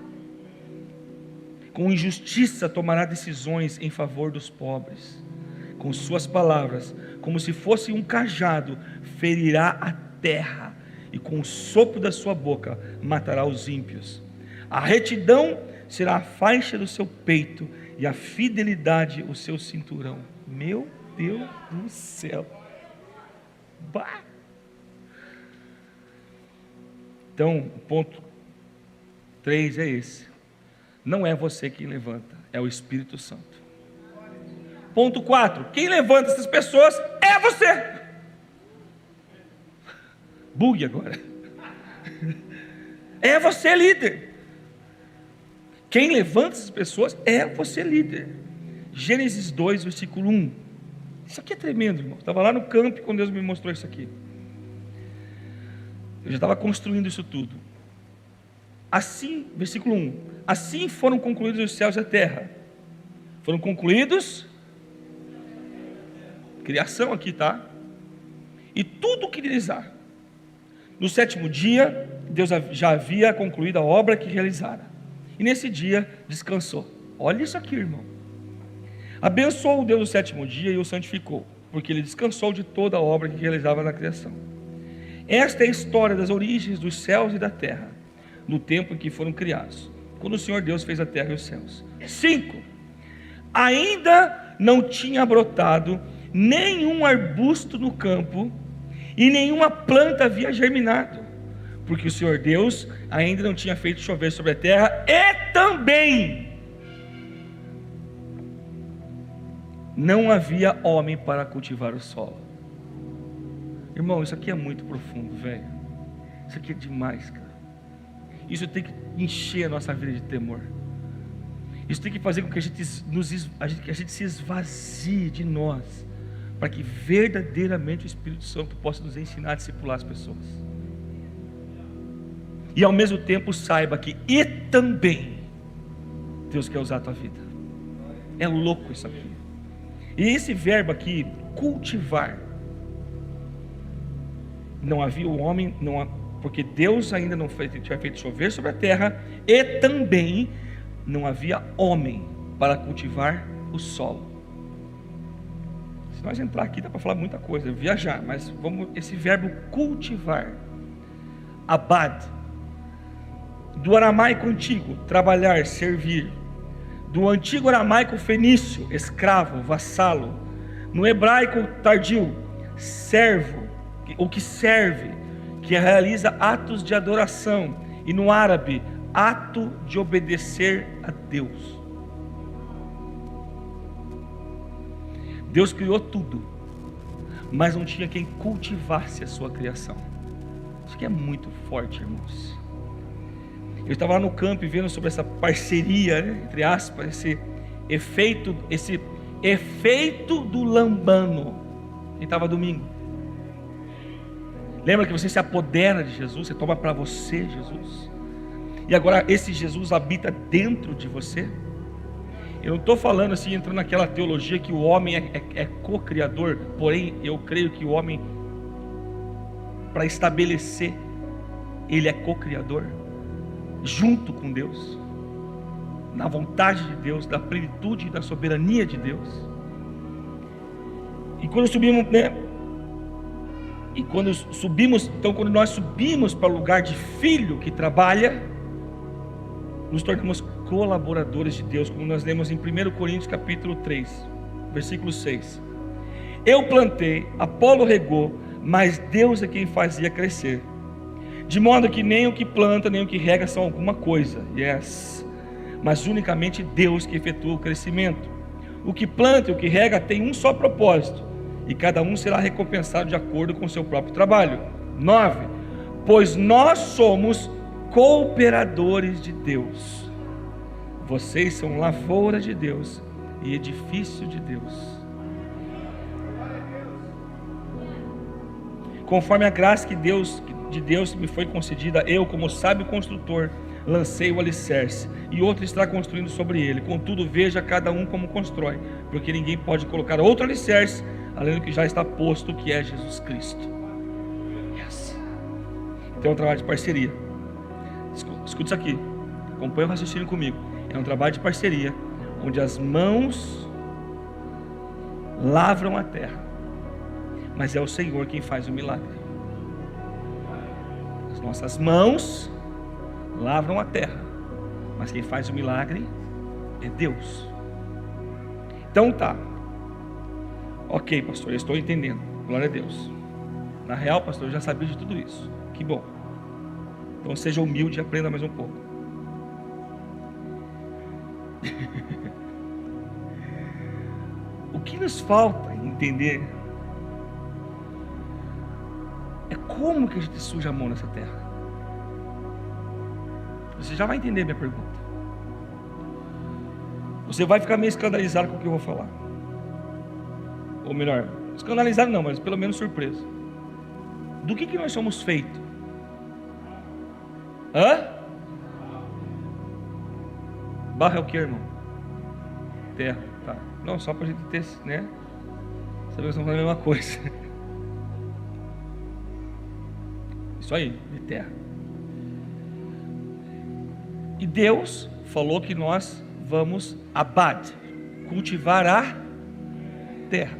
com injustiça tomará decisões em favor dos pobres, com suas palavras, como se fosse um cajado, ferirá a terra, e com o sopro da sua boca matará os ímpios. A retidão será a faixa do seu peito, e a fidelidade o seu cinturão. Meu Deus do céu! Bah! Então, o ponto 3 é esse. Não é você quem levanta, é o Espírito Santo. Ponto 4, quem levanta essas pessoas é você. Bugue agora. É você, líder. Quem levanta essas pessoas é você, líder. Gênesis 2, versículo 1. Isso aqui é tremendo, irmão. Estava lá no campo quando Deus me mostrou isso aqui. Eu já estava construindo isso tudo. Assim, versículo 1. Assim foram concluídos os céus e a terra. Foram concluídos. Criação aqui, tá? E tudo o que neles há. No 7º dia, Deus já havia concluído a obra que realizara. E nesse dia descansou. Olha isso aqui, irmão. Abençoou o Deus o 7º dia e o santificou, porque ele descansou de toda a obra que realizava na criação. Esta é a história das origens dos céus e da terra, no tempo em que foram criados, quando o Senhor Deus fez a terra e os céus. 5. Ainda não tinha brotado nenhum arbusto no campo, e nenhuma planta havia germinado, porque o Senhor Deus ainda não tinha feito chover sobre a terra, e também não havia homem para cultivar o solo. Irmão, isso aqui é muito profundo, velho. Isso aqui é demais, cara. Isso tem que encher a nossa vida de temor. Isso tem que fazer com que a gente se esvazie de nós, para que verdadeiramente o Espírito Santo possa nos ensinar a discipular as pessoas. E ao mesmo tempo saiba que e também Deus quer usar a tua vida. É louco isso aqui. E esse verbo aqui, cultivar, não havia o homem, porque Deus ainda não tinha feito chover sobre a terra, e também não havia homem para cultivar o solo. Se nós entrar aqui dá para falar muita coisa, viajar, mas vamos, esse verbo cultivar, abad, do aramaico antigo, trabalhar, servir, do antigo aramaico fenício, escravo, vassalo, no hebraico tardio, servo, o que serve, que realiza atos de adoração, e no árabe, ato de obedecer a Deus. Deus criou tudo, mas não tinha quem cultivasse a sua criação. Isso aqui é muito forte, irmãos. Eu estava lá no campo e vendo sobre essa parceria, né, entre aspas, esse efeito do lambano. Quem estava domingo? Lembra que você se apodera de Jesus, você toma para você Jesus, e agora esse Jesus habita dentro de você. Eu não estou falando assim, entrando naquela teologia que o homem é co-criador, porém eu creio que o homem, para estabelecer, ele é co-criador, junto com Deus, na vontade de Deus, da plenitude e da soberania de Deus. E quando subimos, né? E quando subimos, então quando nós subimos para o lugar de filho que trabalha, nos tornamos colaboradores de Deus, como nós lemos em 1 Coríntios capítulo 3, versículo 6. Eu plantei, Apolo regou, mas Deus é quem fazia crescer. De modo que nem o que planta, nem o que rega são alguma coisa, mas unicamente Deus que efetua o crescimento. O que planta e o que rega tem um só propósito, e cada um será recompensado de acordo com o seu próprio trabalho. 9. Pois nós somos cooperadores de Deus. Vocês são lavoura de Deus e edifício de Deus. Conforme a graça de Deus me foi concedida, eu, como sábio construtor, lancei o alicerce, e outro está construindo sobre ele. Contudo, veja cada um como constrói, porque ninguém pode colocar outro alicerce além do que já está posto, que é Jesus Cristo. Yes. Então é um trabalho de parceria. Escuta isso aqui, acompanha o raciocínio comigo. É um trabalho de parceria, onde as mãos lavram a terra, mas é o Senhor quem faz o milagre. As nossas mãos lavram a terra, mas quem faz o milagre é Deus. Então tá, ok, pastor, eu estou entendendo, glória a Deus. Na real, pastor, eu já sabia de tudo isso, que bom. Então seja humilde e aprenda mais um pouco. O que nos falta entender é como que a gente suja a mão nessa terra. Você já vai entender minha pergunta. Você vai ficar meio escandalizado com o que eu vou falar. Ou melhor, escandalizado não, mas pelo menos surpreso. Do que nós somos feitos? Hã? Barra é o que, irmão? Terra, tá. Não, só pra gente ter, né? Saber que nós estamos falando a mesma coisa. Isso aí, de terra. E Deus falou que nós vamos abad, cultivar a terra.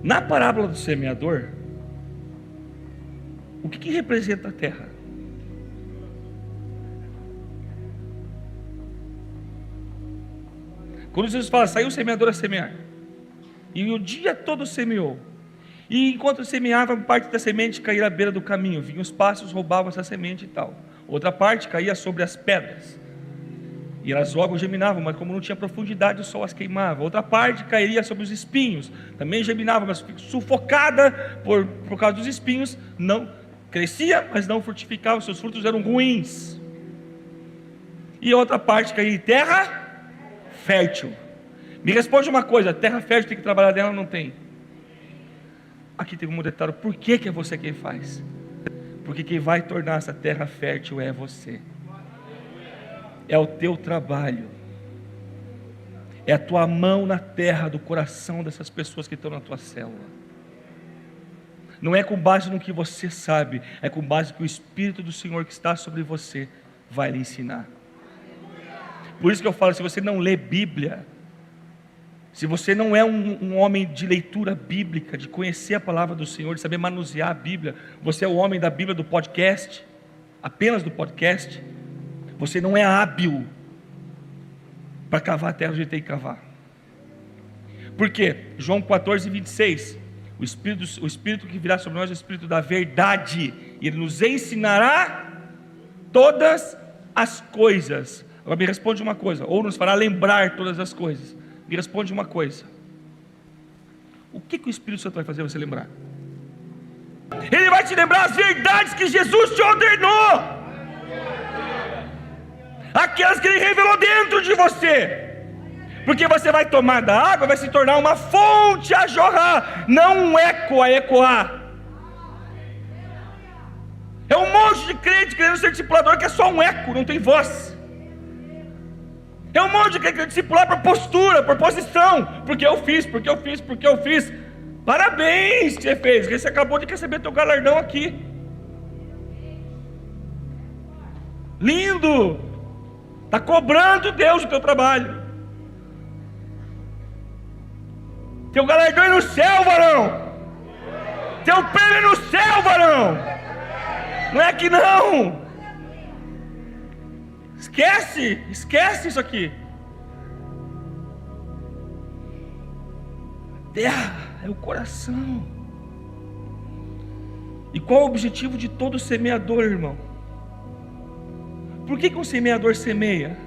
Na parábola do semeador, o que representa a terra? Quando Jesus fala, saiu o semeador a semear, e o dia todo semeou, e enquanto semeava, parte da semente caía à beira do caminho, vinham os pássaros, roubavam essa semente e tal. Outra parte caía sobre as pedras, e elas logo germinavam, mas como não tinha profundidade, o sol as queimava. Outra parte cairia sobre os espinhos, também germinava, mas sufocada por causa dos espinhos, não crescia, mas não frutificava, seus frutos eram ruins. E outra parte caía em terra fértil. Me responde uma coisa, terra fértil tem que trabalhar dela ou não tem? Aqui tem um detalhe, por que é você quem faz? Porque quem vai tornar essa terra fértil é você. É o teu trabalho, é a tua mão na terra do coração dessas pessoas que estão na tua célula. Não é com base no que você sabe, é com base no que o Espírito do Senhor que está sobre você vai lhe ensinar. Por isso que eu falo, se você não lê Bíblia, se você não é um homem de leitura bíblica, de conhecer a palavra do Senhor, de saber manusear a Bíblia, você é o homem da Bíblia do podcast, apenas do podcast, você não é hábil para cavar a terra onde tem que cavar. Por quê? João 14, 26, o Espírito que virá sobre nós é o Espírito da verdade, e Ele nos ensinará todas as coisas. Agora me responde uma coisa, ou nos fará lembrar todas as coisas. Me responde uma coisa, o que o Espírito Santo vai fazer você lembrar? Ele vai te lembrar as verdades que Jesus te ordenou, aquelas que Ele revelou dentro de você, porque você vai tomar da água, vai se tornar uma fonte a jorrar, não um eco a ecoar. É um monte de crente querendo ser discipulador que é só um eco, não tem voz. É um monte de crente querendo discipular por postura, por posição, porque eu fiz. Parabéns que você fez, que você acabou de receber teu galardão aqui. Lindo! Está cobrando Deus o teu trabalho. Teu galardão é no céu, varão. Teu prêmio é no céu, varão. Não é aqui não. Esquece isso aqui. Terra é o coração. E qual é o objetivo de todo semeador, irmão? Por que um semeador semeia?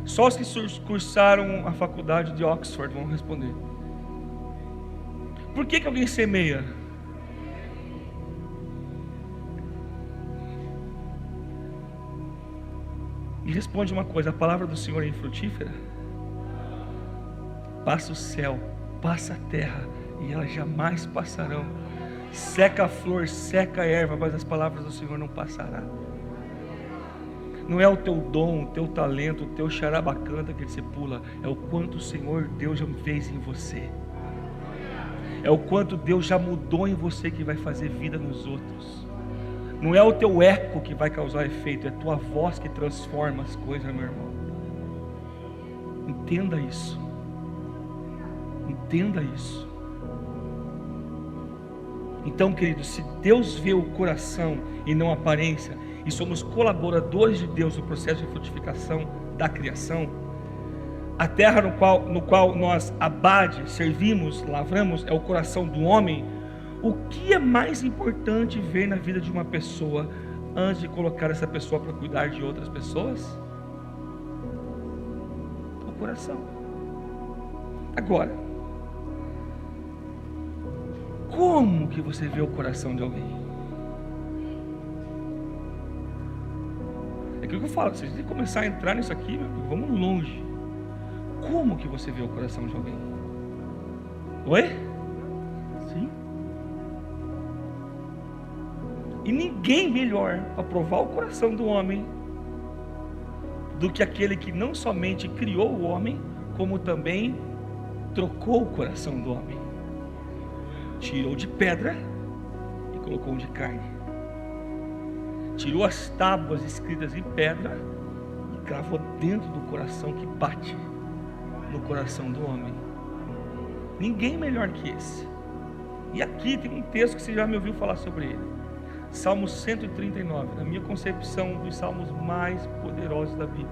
Só os que cursaram a faculdade de Oxford vão responder. Por que alguém semeia? Me responde uma coisa, a palavra do Senhor é infrutífera? Passa o céu, passa a terra, e elas jamais passarão. Seca a flor, seca a erva, mas as palavras do Senhor não passarão. Não é o teu dom, o teu talento, o teu xarabacanta que você pula, é o quanto o Senhor Deus já fez em você. É o quanto Deus já mudou em você que vai fazer vida nos outros. Não é o teu eco que vai causar efeito, é a tua voz que transforma as coisas, meu irmão. Entenda isso. Entenda isso. Então, queridos, se Deus vê o coração e não a aparência, e somos colaboradores de Deus no processo de frutificação da criação, a terra no qual nós abade, servimos, lavramos, é o coração do homem. O que é mais importante ver na vida de uma pessoa antes de colocar essa pessoa para cuidar de outras pessoas? O coração. Agora, como que você vê o coração de alguém? É aquilo que eu falo, vocês têm que começar a entrar nisso aqui, meu amigo, vamos longe. Como que você vê o coração de alguém? Oi? Sim. E ninguém melhor para provar o coração do homem do que aquele que não somente criou o homem, como também trocou o coração do homem. Tirou de pedra e colocou de carne. Tirou as tábuas escritas em pedra e cravou dentro do coração que bate no coração do homem. Ninguém melhor que esse. E aqui tem um texto que você já me ouviu falar sobre ele. Salmo 139, na minha concepção, dos salmos mais poderosos da Bíblia.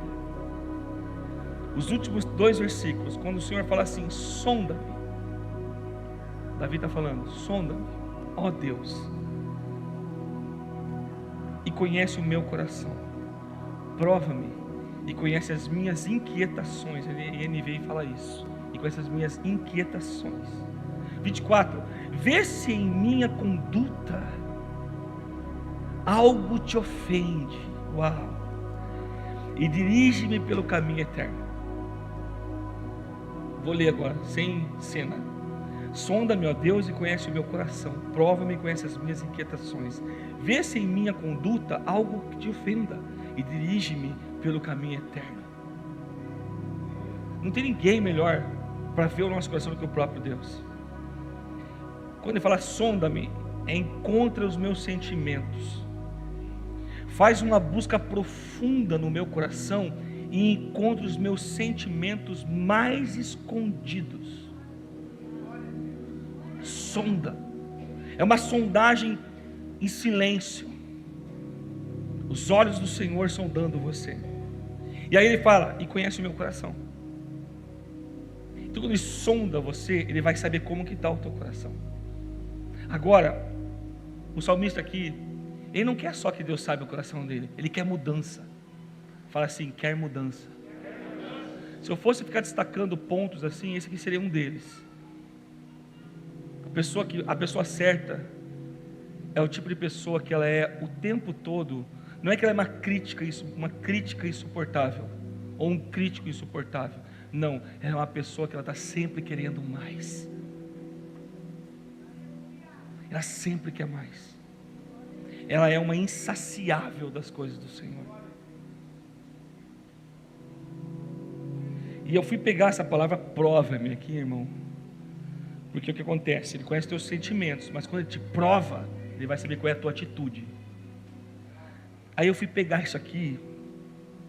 Os últimos 2 versículos, quando o Senhor fala assim: sonda-me. Davi está falando: sonda-me, ó Deus, e conhece o meu coração. Prova-me e conhece as minhas inquietações. A NVI fala isso. E conhece as minhas inquietações. 24. Vê se em minha conduta algo te ofende. Uau! E dirige-me pelo caminho eterno. Vou ler agora, sem cena. Sonda-me, ó Deus, e conhece o meu coração. Prova-me e conhece as minhas inquietações. Vê se em minha conduta algo que te ofenda. E dirige-me pelo caminho eterno. Não tem ninguém melhor para ver o nosso coração do que o próprio Deus. Quando ele fala sonda-me, encontra os meus sentimentos. Faz uma busca profunda no meu coração e encontra os meus sentimentos mais escondidos. Sonda. É uma sondagem em silêncio. Os olhos do Senhor sondando você. E aí ele fala: e conhece o meu coração. Então quando ele sonda você, ele vai saber como que está o teu coração. Agora, o salmista aqui, ele não quer só que Deus saiba o coração dele, ele quer mudança. Fala assim: quer mudança. Se eu fosse ficar destacando pontos assim, esse aqui seria um deles. A pessoa certa é o tipo de pessoa que ela é o tempo todo. Não é que ela é uma crítica insuportável, ou um crítico insuportável. Não, ela é uma pessoa que ela está sempre querendo mais. Ela sempre quer mais. Ela é uma insaciável das coisas do Senhor. E eu fui pegar essa palavra prova-me aqui, irmão. Porque o que acontece? Ele conhece teus sentimentos, mas quando ele te prova, ele vai saber qual é a tua atitude. Aí eu fui pegar isso aqui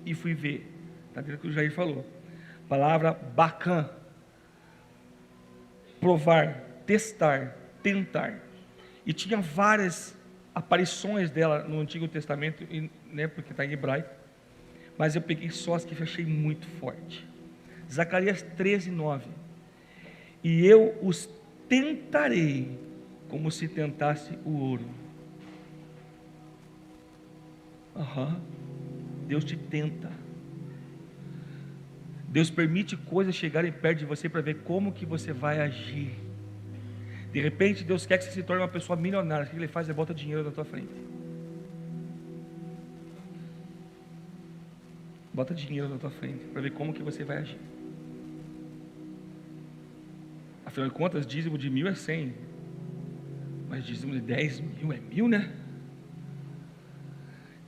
e fui ver. Está vendo o que o Jair falou? Palavra bacã. Provar, testar, tentar. E tinha várias aparições dela no Antigo Testamento, né, porque está em hebraico. Mas eu peguei só as que eu achei muito forte. Zacarias 13:9. E eu os tentarei como se tentasse o ouro. Deus te tenta. Deus permite coisas chegarem perto de você para ver como que você vai agir. De repente Deus quer que você se torne uma pessoa milionária. O que Ele faz? Ele bota dinheiro na tua frente. Bota dinheiro na tua frente para ver como que você vai agir. Afinal de contas, dízimo de 1.000 é 100, mas dízimo de 10 mil é 1.000, né?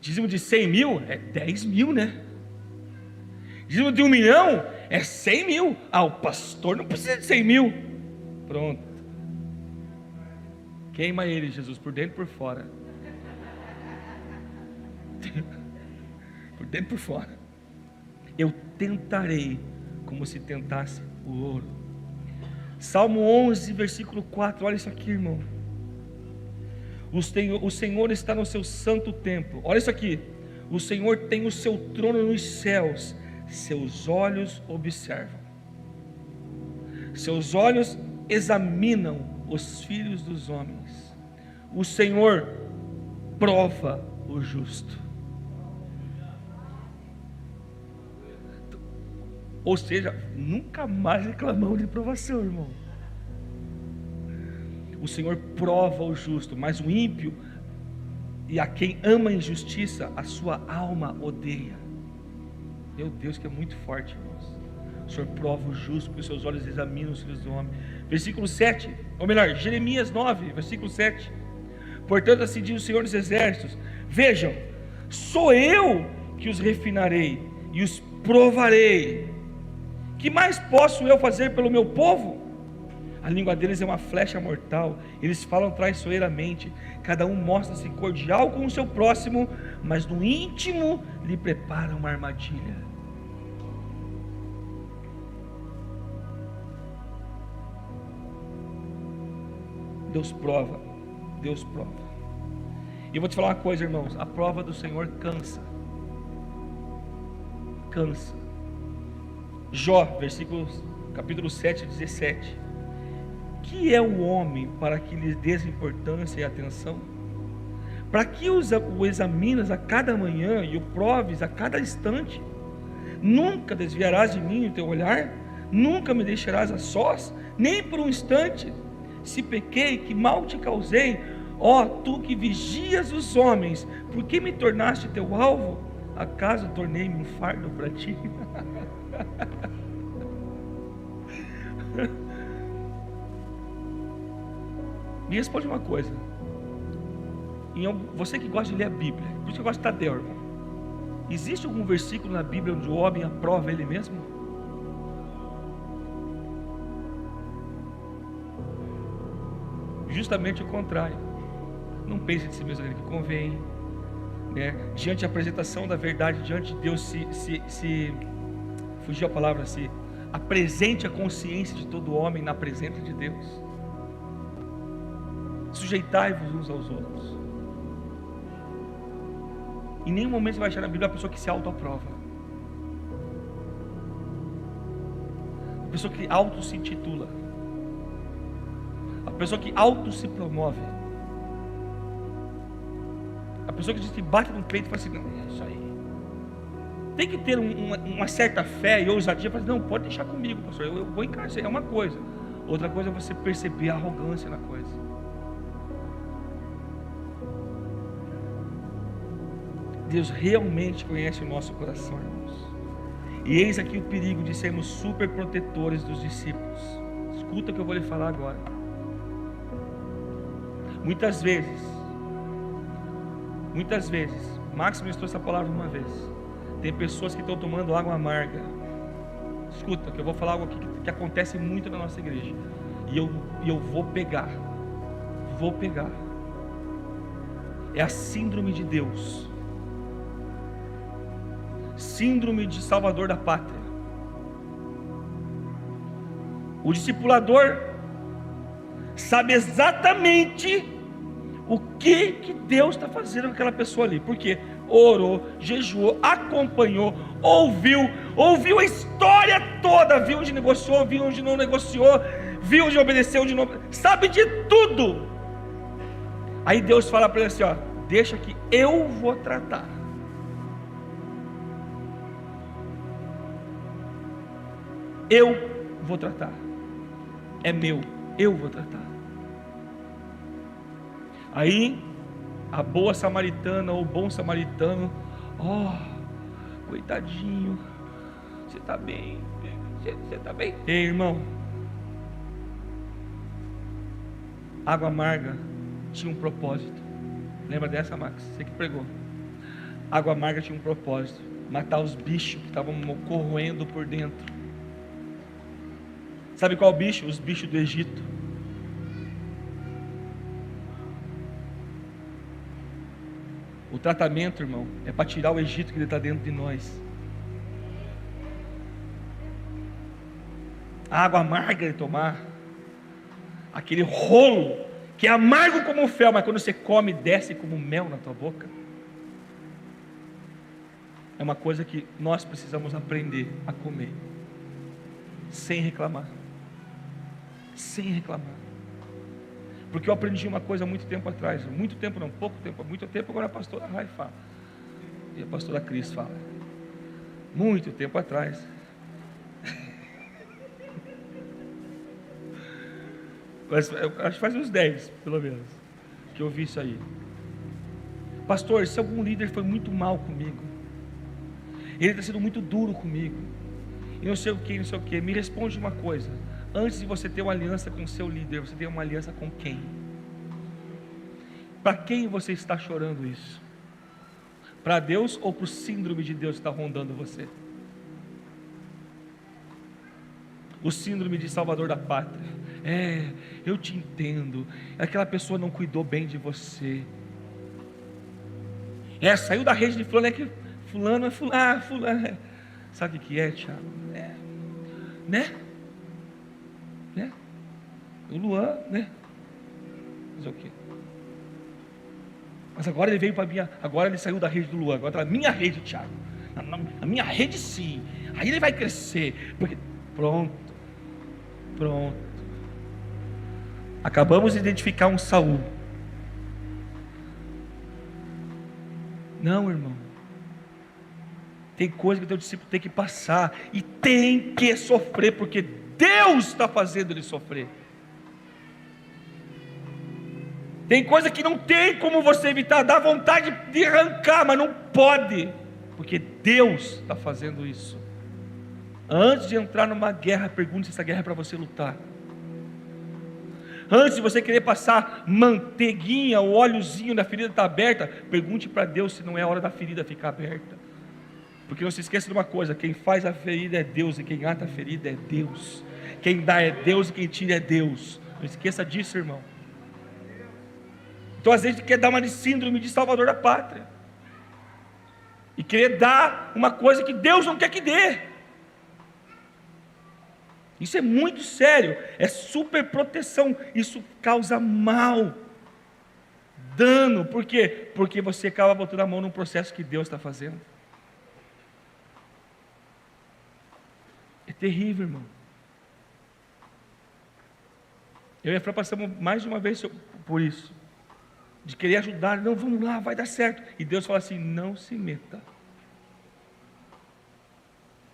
Dízimo de 100 mil é 10 mil, né? Dízimo de 1 milhão é 100 mil. O pastor não precisa de 100 mil. Pronto. Queima ele, Jesus, por dentro e por fora. por dentro e por fora. Eu tentarei como se tentasse o ouro. Salmo 11, versículo 4, olha isso aqui, irmão. O Senhor está no seu santo templo. Olha isso aqui. O Senhor tem o seu trono nos céus. Seus olhos observam. Seus olhos examinam os filhos dos homens. O Senhor prova o justo. Ou seja, nunca mais reclamamos de provação, irmão. O Senhor prova o justo, mas o ímpio e a quem ama a injustiça, a sua alma odeia. Meu Deus, que é muito forte, irmãos. O Senhor prova o justo, porque os seus olhos examinam os filhos do homem. Versículo 7, ou melhor, Jeremias 9, versículo 7. Portanto, assim diz o Senhor dos Exércitos: vejam, sou eu que os refinarei e os provarei. Que mais posso eu fazer pelo meu povo? A língua deles é uma flecha mortal, eles falam traiçoeiramente, cada um mostra-se cordial com o seu próximo, mas no íntimo lhe prepara uma armadilha. Deus prova, Deus prova. E eu vou te falar uma coisa, irmãos, a prova do Senhor cansa. Cansa. Jó, capítulo 7, 17. Que é o homem para que lhe dês importância e atenção? Para que o examinas a cada manhã e o proves a cada instante? Nunca desviarás de mim o teu olhar? Nunca me deixarás a sós, nem por um instante? Se pequei, que mal te causei? Ó, tu que vigias os homens, por que me tornaste teu alvo? Acaso tornei-me um fardo para ti? Me responde uma coisa. Você que gosta de ler a Bíblia, por isso que eu gosto de Tadeu, irmão. Existe algum versículo na Bíblia onde o homem aprova ele mesmo? Justamente o contrário. Não pense de si mesmo aquele que convém, né? Diante da apresentação da verdade diante de Deus, se fugiu a palavra, se apresente a consciência de todo homem na presença de Deus. Sujeitai-vos uns aos outros. Em nenhum momento você vai achar na Bíblia a pessoa que se autoaprova, a pessoa que auto se intitula, a pessoa que auto se promove, a pessoa que se bate no peito e fala assim: não, é isso aí. Tem que ter uma certa fé e ousadia para dizer: não, pode deixar comigo, pastor, eu vou encarar isso aí. É uma coisa. Outra coisa é você perceber a arrogância na coisa. Deus realmente conhece o nosso coração, irmãos. E eis aqui o perigo de sermos super protetores dos discípulos. Escuta o que eu vou lhe falar agora. Muitas vezes, Max me trouxe essa palavra uma vez. Tem pessoas que estão tomando água amarga. Escuta, que eu vou falar algo aqui que acontece muito na nossa igreja. E eu vou pegar. É a síndrome de Deus. Síndrome de Salvador da pátria. O discipulador sabe exatamente o que Deus está fazendo com aquela pessoa ali. Por quê? Orou, jejuou, acompanhou, ouviu a história toda, viu onde negociou, viu onde não negociou, viu onde obedeceu, onde não, sabe de tudo. Aí Deus fala para ele assim: ó, deixa que eu vou tratar. Eu vou tratar. É meu, eu vou tratar. Aí a boa samaritana ou o bom samaritano: ó, coitadinho, você está bem? Você está bem? Ei, irmão, água amarga tinha um propósito. Lembra dessa, Max? Você que pregou. Água amarga tinha um propósito: matar os bichos que estavam corroendo por dentro. Sabe qual bicho? Os bichos do Egito. O tratamento, irmão, é para tirar o Egito que está dentro de nós. A água amarga de tomar, aquele rolo que é amargo como o fel, mas quando você come, desce como mel na tua boca. É uma coisa que nós precisamos aprender a comer, sem reclamar. Sem reclamar. Porque eu aprendi uma coisa há muito tempo atrás. Muito tempo não, pouco tempo, muito tempo. Agora a pastora Rai fala. E a pastora Cris fala. Muito tempo atrás. Acho que faz uns 10, pelo menos, que eu vi isso aí. Pastor, se algum líder foi muito mal comigo, ele está sendo muito duro comigo, e não sei o que, me responde uma coisa: antes de você ter uma aliança com o seu líder, você tem uma aliança com quem? Para quem você está chorando isso? Para Deus ou para o síndrome de Deus que está rondando você? O síndrome de Salvador da Pátria. Eu te entendo, aquela pessoa não cuidou bem de você, saiu da rede de fulano, é que fulano é fulano, sabe o que é, Tiago? Né? O Luan, né? Fazer o quê? Mas agora ele veio para minha, agora ele saiu da rede do Luan, agora está na minha rede, Tiago, na minha rede sim, aí ele vai crescer, porque pronto, acabamos de identificar um Saul. Não, irmão, tem coisa que o teu discípulo tem que passar, e tem que sofrer, porque Deus está fazendo ele sofrer. Tem coisa que não tem como você evitar, dá vontade de arrancar, mas não pode, porque Deus está fazendo isso. Antes de entrar numa guerra, pergunte se essa guerra é para você lutar. Antes de você querer passar manteiguinha, o óleozinho na ferida está aberta, pergunte para Deus se não é a hora da ferida ficar aberta. Porque não se esqueça de uma coisa: quem faz a ferida é Deus, e quem ata a ferida é Deus. Quem dá é Deus, e quem tira é Deus. Não esqueça disso, irmão. Então às vezes a gente quer dar uma de síndrome de Salvador da Pátria, e querer dar uma coisa que Deus não quer que dê. Isso é muito sério, é super proteção, isso causa mal, dano. Por quê? Porque você acaba botando a mão num processo que Deus está fazendo. É terrível, irmão. Eu e a Fran passamos mais de uma vez por isso, de querer ajudar, não, vamos lá, vai dar certo, e Deus fala assim: não se meta.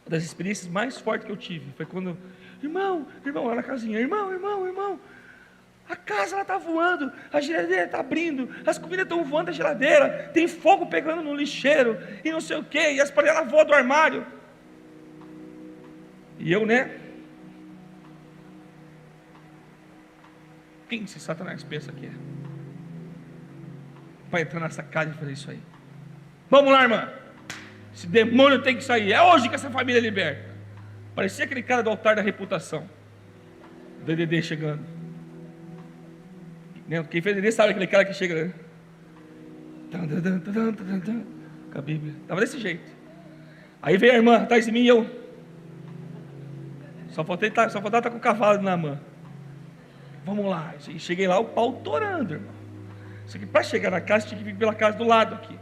Uma das experiências mais fortes que eu tive foi quando, irmão, lá na casinha, irmão, a casa está voando, a geladeira está abrindo, as comidas estão voando da geladeira, tem fogo pegando no lixeiro, e não sei o que, e as panelas voam do armário. E eu, quem esse Satanás pensa que é? Para entrar nessa casa e fazer isso aí. Vamos lá, irmã, esse demônio tem que sair, é hoje que essa família é liberta. Parecia aquele cara do altar da reputação, DDD chegando. Quem fez DDD sabe aquele cara que chega, né? Com a Bíblia, estava desse jeito. Aí veio a irmã atrás de mim e eu só faltava estar com o cavalo na mão. Vamos lá, cheguei lá, o pau torando, irmão. Só que para chegar na casa tinha que vir pela casa do lado aqui.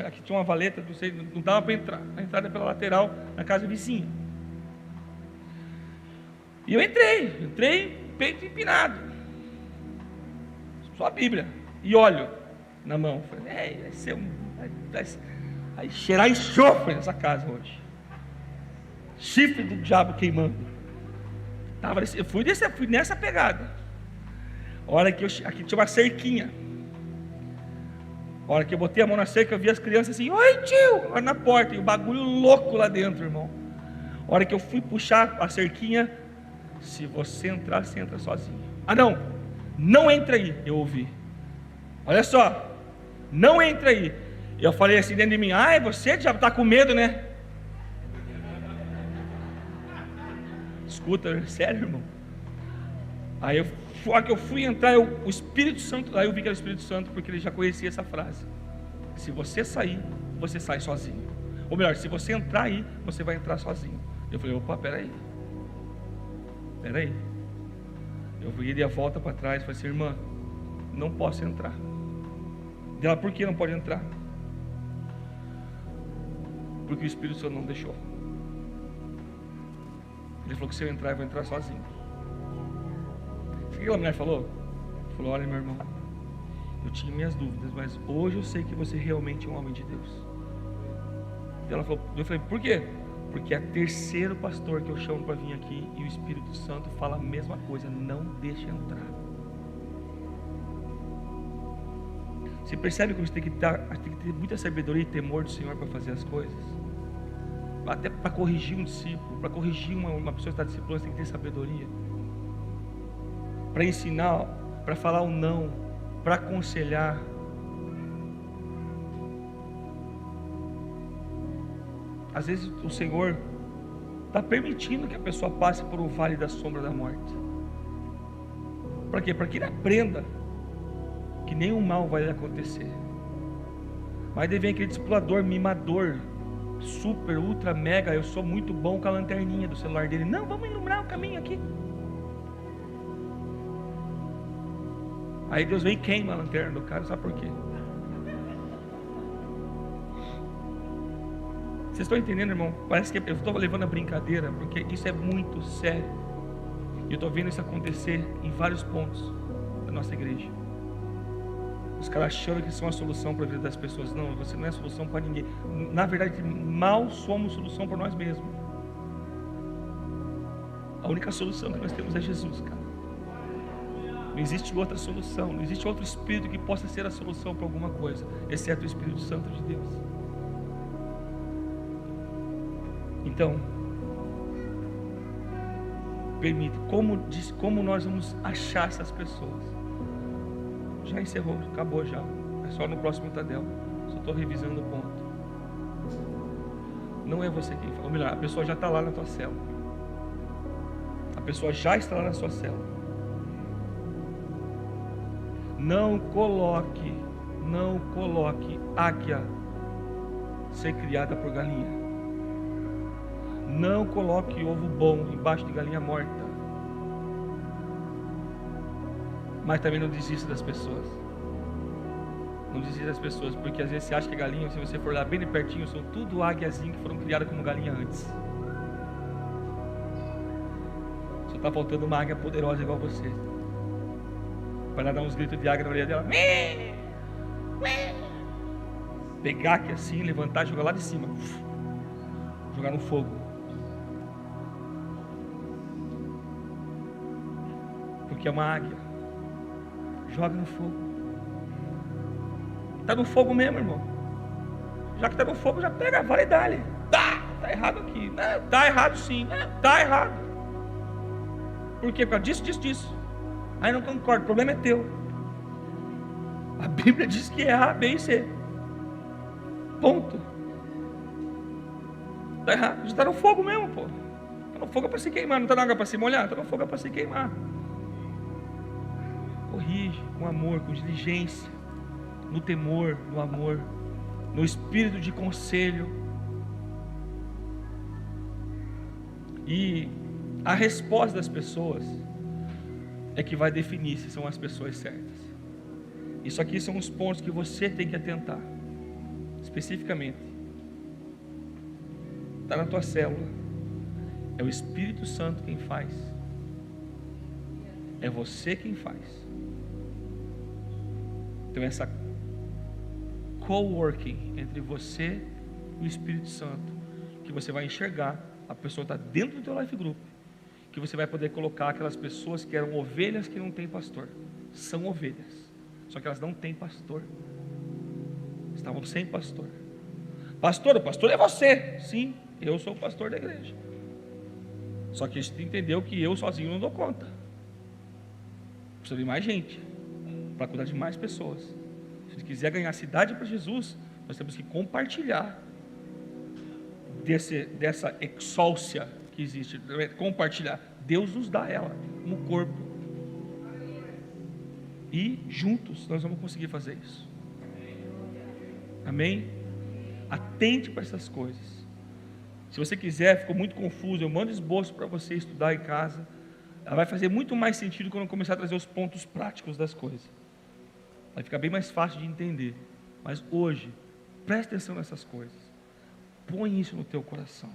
Aqui tinha uma valeta, não dava para entrar. A entrada é pela lateral, na casa vizinha. E eu entrei, peito empinado, só a Bíblia, e óleo na mão. Falei, vai ser vai cheirar enxofre nessa casa hoje. Chifre do diabo queimando. Eu fui nessa pegada. A hora que aqui tinha uma cerquinha. A hora que eu botei a mão na cerca, eu vi as crianças assim: oi tio, lá na porta, e o bagulho louco lá dentro, irmão. A hora que eu fui puxar a cerquinha: se você entrar, você entra sozinho. Não entra aí, eu ouvi. Olha só, não entra aí. Eu falei assim dentro de mim: você já está com medo, né? Escuta, sério, irmão. Aí a hora que eu fui entrar, o Espírito Santo, aí eu vi que era o Espírito Santo, porque ele já conhecia essa frase. Se você sair, você sai sozinho. Ou melhor, se você entrar aí, você vai entrar sozinho. Eu falei, opa, peraí. Eu dei a volta para trás e falei assim, irmã, não posso entrar. Ela, por que não pode entrar? Porque o Espírito Santo não deixou. Ele falou que se eu entrar, eu vou entrar sozinho. Sabe o que aquela mulher falou? Falou, olha, meu irmão, eu tinha minhas dúvidas, mas hoje eu sei que você realmente é um homem de Deus. Ela falou, eu falei, por quê? Porque é o terceiro pastor que eu chamo para vir aqui e o Espírito Santo fala a mesma coisa, não deixa entrar. Você percebe que a gente tem que ter muita sabedoria e temor do Senhor para fazer as coisas? Até para corrigir um discípulo, para corrigir uma pessoa que está discipulando, você tem que ter sabedoria. Para ensinar, para falar o não, para aconselhar. Às vezes o Senhor está permitindo que a pessoa passe por um vale da sombra da morte. Para quê? Para que ele aprenda que nenhum mal vai lhe acontecer. Mas daí vem aquele discipulador, mimador, super, ultra, mega, eu sou muito bom com a lanterninha do celular dele. Não, vamos iluminar o caminho aqui. Aí Deus vem e queima a lanterna do cara, sabe por quê? Vocês estão entendendo, irmão? Parece que eu estou levando a brincadeira, porque isso é muito sério. E eu estou vendo isso acontecer em vários pontos da nossa igreja. Os caras achando que são a solução para a vida das pessoas. Não, você não é a solução para ninguém. Na verdade, mal somos solução para nós mesmos. A única solução que nós temos é Jesus, cara. Não existe outra solução, não existe outro Espírito que possa ser a solução para alguma coisa, exceto o Espírito Santo de Deus. Então, permita, como nós vamos achar essas pessoas? Já encerrou, acabou já. É só no próximo Tadel. Só estou revisando o ponto. Não é você quem fala. Ou melhor, a pessoa já está lá na tua célula. A pessoa já está lá na sua célula. Não coloque águia ser criada por galinha. Não coloque ovo bom embaixo de galinha morta. Mas também não desista das pessoas. Não desista das pessoas, porque às vezes você acha que a galinha, se você for lá bem de pertinho, são tudo águiazinhas que foram criadas como galinha antes. Só está faltando uma águia poderosa igual você, para dar uns gritos de águia na orelha dela. Pegar aqui assim, levantar e jogar lá de cima. Jogar no fogo. Porque é uma águia. Joga no fogo. Está no fogo mesmo, irmão. Já que está no fogo, já pega, vale e dá-lhe. Tá errado aqui. Tá errado sim. Tá errado. Por quê? Por causa disso. Aí não concordo, o problema é teu. A Bíblia diz que é A, B e C. Ponto. Tá errado. Já está no fogo mesmo, pô. Está no fogo para se queimar. Não está na água para se molhar. Está no fogo para se queimar. Corrige com amor, com diligência, no temor, no amor, no espírito de conselho. E a resposta das pessoas é que vai definir se são as pessoas certas. Isso aqui são os pontos que você tem que atentar, especificamente. Está na tua célula, é o Espírito Santo quem faz, é você quem faz. Então essa coworking entre você e o Espírito Santo, que você vai enxergar, a pessoa está dentro do teu life group, que você vai poder colocar aquelas pessoas que eram ovelhas que não têm pastor. São ovelhas, só que elas não têm pastor. Estavam sem pastor. Pastor, o pastor é você. Sim, eu sou o pastor da igreja. Só que a gente entendeu que eu sozinho não dou conta. Precisa de mais gente para cuidar de mais pessoas. Se a gente quiser ganhar a cidade para Jesus, nós temos que compartilhar dessa exólcia que existe. Compartilhar. Deus nos dá ela no corpo. E juntos nós vamos conseguir fazer isso. Amém? Amém? Atente para essas coisas. Se você quiser, ficou muito confuso, eu mando esboço para você estudar em casa. Ela vai fazer muito mais sentido quando eu começar a trazer os pontos práticos das coisas. Vai ficar bem mais fácil de entender. Mas hoje, preste atenção nessas coisas. Põe isso no teu coração.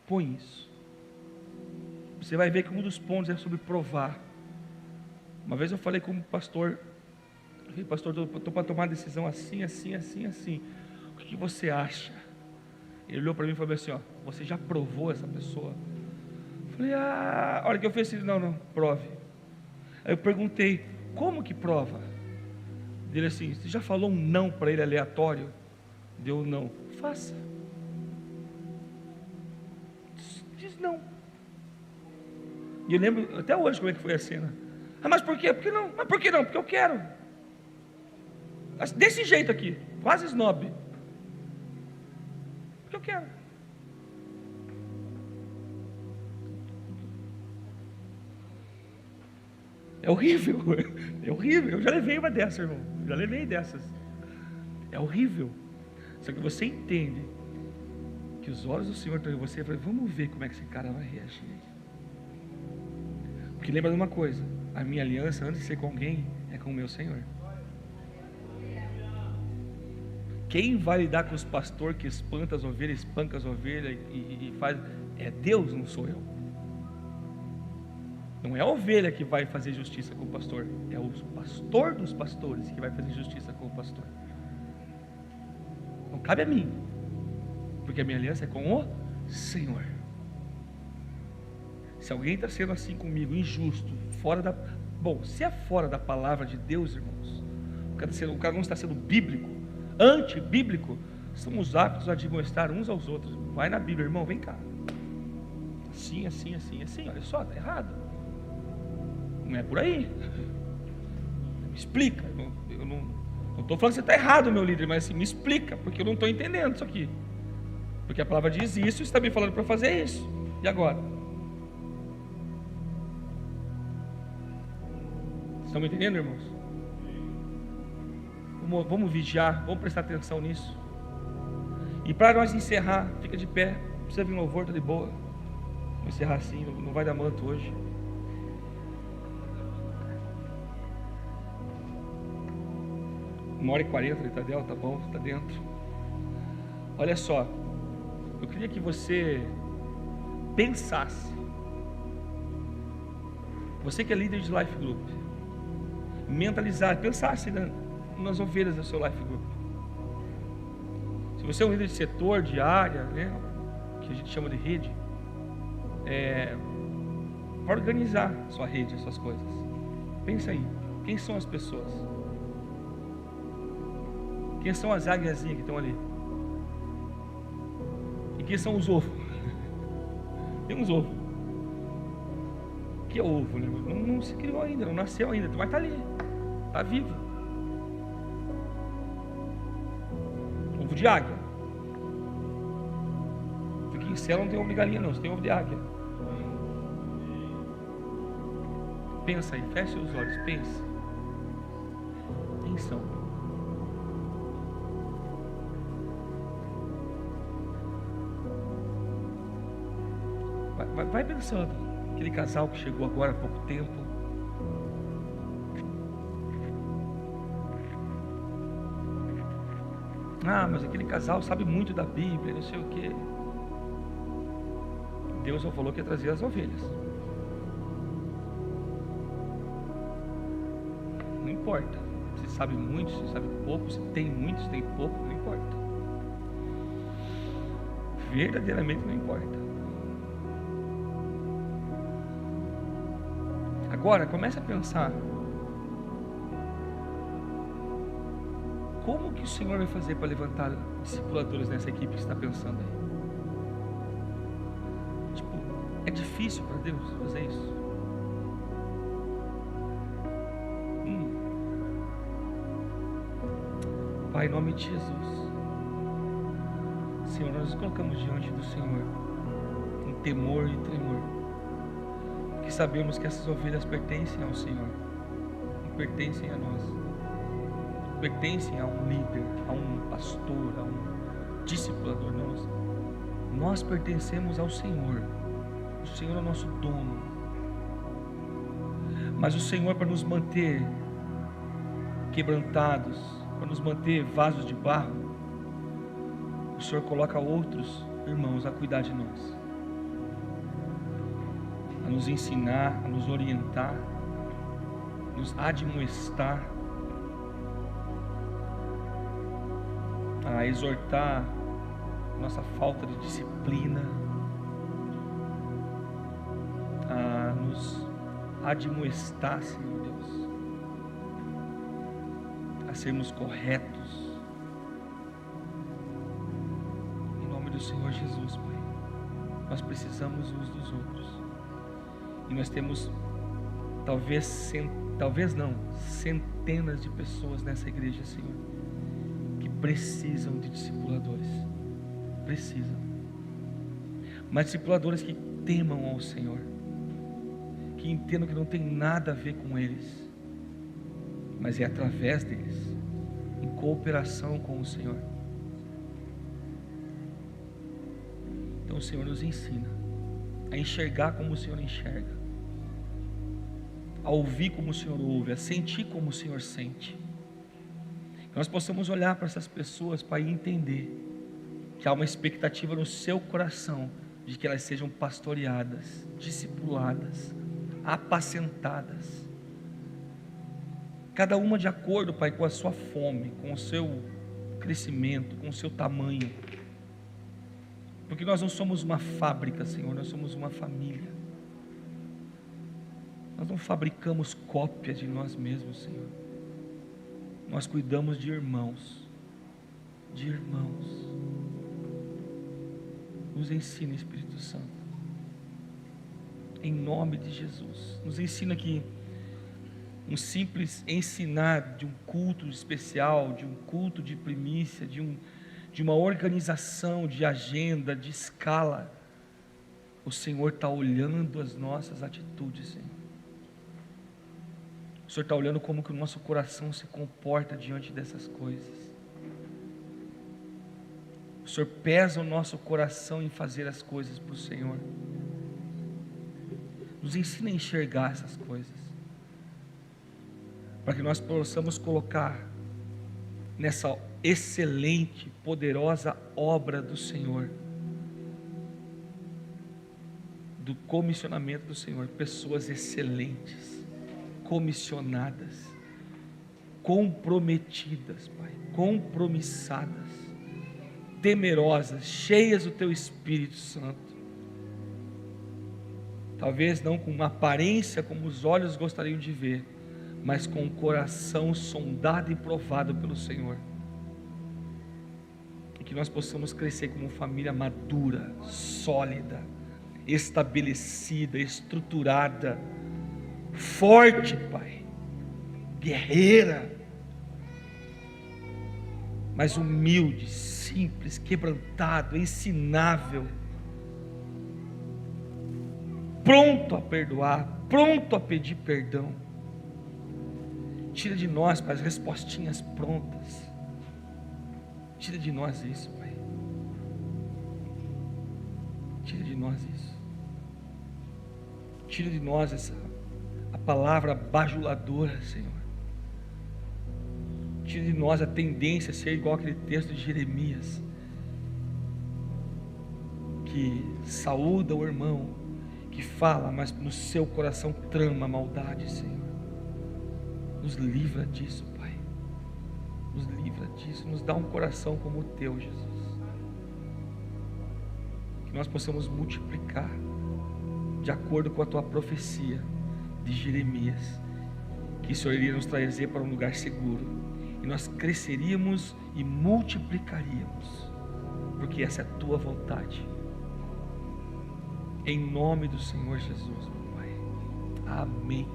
Põe isso. Você vai ver que um dos pontos é sobre provar. Uma vez eu falei com o pastor, eu falei, pastor, estou para tomar uma decisão assim, assim, assim, assim. O que você acha? Ele olhou para mim e falou assim, ó, você já provou essa pessoa? Eu falei, a hora que eu fiz assim, não, prove. Aí eu perguntei, como que prova? Ele assim, você já falou um não para ele aleatório? Deu não. Faça. Diz não. E eu lembro até hoje como é que foi a cena. Ah, mas por quê? Por que não? Mas por que não? Porque eu quero. Desse jeito aqui, quase snob. Porque eu quero. É horrível. É horrível. Eu já levei uma dessas, irmão. Já levei dessas. É horrível. Só que você entende que os olhos do Senhor estão em você e fala, vamos ver como é que esse cara vai reagir. Porque lembra de uma coisa, a minha aliança antes de ser com alguém é com o meu Senhor. Quem vai lidar com os pastores que espanta as ovelhas, espanca as ovelhas e faz, é Deus, não sou eu. Não é a ovelha que vai fazer justiça com o pastor, é o pastor dos pastores que vai fazer justiça com o pastor. Não cabe a mim, porque a minha aliança é com o Senhor. Se alguém está sendo assim comigo, injusto, fora da... Bom, se é fora da palavra de Deus, irmãos, o cara não está sendo bíblico, antibíblico, somos aptos a admoestar uns aos outros. Vai na Bíblia, irmão, vem cá. Assim, assim, assim, assim, olha só, está errado. Não é por aí. Me explica. Eu não estou falando que você está errado, meu líder, mas assim, me explica, porque eu não estou entendendo isso aqui. Porque a palavra diz isso e está me falando para fazer isso. E agora? Estão me entendendo, irmãos? Vamos vigiar, vamos prestar atenção nisso. E para nós encerrar, fica de pé. Não precisa vir um louvor, está de boa. Vamos encerrar assim, não vai dar manto hoje. Uma hora e 40, Litadel, tá bom, está dentro. Olha só, eu queria que você pensasse. Você que é líder de Life Group, mentalizar, pensasse nas ovelhas do seu Life Group. Se você é um líder de setor, de área, né, que a gente chama de rede, organizar sua rede, suas coisas. Pensa aí, quem são as pessoas? Quem são as águiazinhas que estão ali? E quem são os ovos? Tem uns ovos. O que é ovo? Né? Não se criou ainda, não nasceu ainda, mas está ali, está vivo. Ovo de águia. Porque em céu não tem ovo de galinha, não, você tem ovo de águia. Pensa aí, feche os olhos, pense. Quem são? Vai pensando, aquele casal que chegou agora há pouco tempo. Ah, mas aquele casal sabe muito da Bíblia, não sei o que. Deus só falou que ia trazer as ovelhas. Não importa, se sabe muito, se sabe pouco, se tem muito, se tem pouco, não importa. Verdadeiramente não importa. Agora, comece a pensar, como que o Senhor vai fazer para levantar discipuladores nessa equipe que está pensando aí? Tipo, é difícil para Deus fazer isso? Pai, em nome de Jesus, Senhor, nós nos colocamos diante do Senhor, em temor e tremor, que sabemos que essas ovelhas pertencem ao Senhor, e pertencem a nós. pertencem a um líder, a um pastor, a um discipulador. Nós pertencemos ao Senhor. O Senhor é o nosso dono. Mas o Senhor, para nos manter quebrantados, para nos manter vasos de barro, o Senhor coloca outros irmãos a cuidar de nós, a nos ensinar, a nos orientar, nos admoestar, a exortar nossa falta de disciplina, a nos admoestar, Senhor Deus, a sermos corretos, em nome do Senhor Jesus, Pai. Nós precisamos uns dos outros, e nós temos talvez não, centenas de pessoas nessa igreja, Senhor, que precisam de discipuladores, precisam, mas discipuladores que temam ao Senhor, que entendam que não tem nada a ver com eles, mas é através deles, em cooperação com o Senhor. Então o Senhor nos ensina a enxergar como o Senhor enxerga, a ouvir como o Senhor ouve, a sentir como o Senhor sente. Que nós possamos olhar para essas pessoas, Pai, e entender que há uma expectativa no seu coração de que elas sejam pastoreadas, discipuladas, apacentadas, cada uma de acordo, Pai, com a sua fome, com o seu crescimento, com o seu tamanho, porque nós não somos uma fábrica, Senhor, nós somos uma família. Nós não fabricamos cópias de nós mesmos, Senhor. Nós cuidamos de irmãos, de irmãos. Nos ensina, Espírito Santo, em nome de Jesus. Nos ensina que um simples ensinar de um culto especial, de um culto de primícia, de uma organização, de agenda, de escala, o Senhor está olhando as nossas atitudes, Senhor. O Senhor está olhando como que o nosso coração se comporta diante dessas coisas. O Senhor pesa o nosso coração em fazer as coisas para o Senhor. Nos ensina a enxergar essas coisas, para que nós possamos colocar nessa excelente, poderosa obra do Senhor, do comissionamento do Senhor, pessoas excelentes, comissionadas, comprometidas, Pai, compromissadas, temerosas, cheias do Teu Espírito Santo, talvez não com uma aparência como os olhos gostariam de ver, mas com o coração sondado e provado pelo Senhor, e que nós possamos crescer como família madura, sólida, estabelecida, estruturada, forte, Pai, guerreira, mas humilde, simples, quebrantado, ensinável, pronto a perdoar, pronto a pedir perdão. Tira de nós, Pai, as respostinhas prontas. Tira de nós isso, Pai. Tira de nós isso. Tira de nós a palavra bajuladora, Senhor. Tira de nós a tendência a ser igual aquele texto de Jeremias, que saúda o irmão, que fala, mas no seu coração trama a maldade, Senhor. Nos livra disso, Pai. Nos livra disso. Nos dá um coração como o Teu, Jesus. Que nós possamos multiplicar de acordo com a Tua profecia de Jeremias, que o Senhor iria nos trazer para um lugar seguro, e nós cresceríamos e multiplicaríamos, porque essa é a Tua vontade. Em nome do Senhor Jesus, meu Pai. Amém.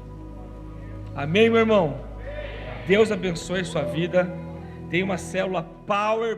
Amém, meu irmão? Deus abençoe sua vida. Tem uma célula Power.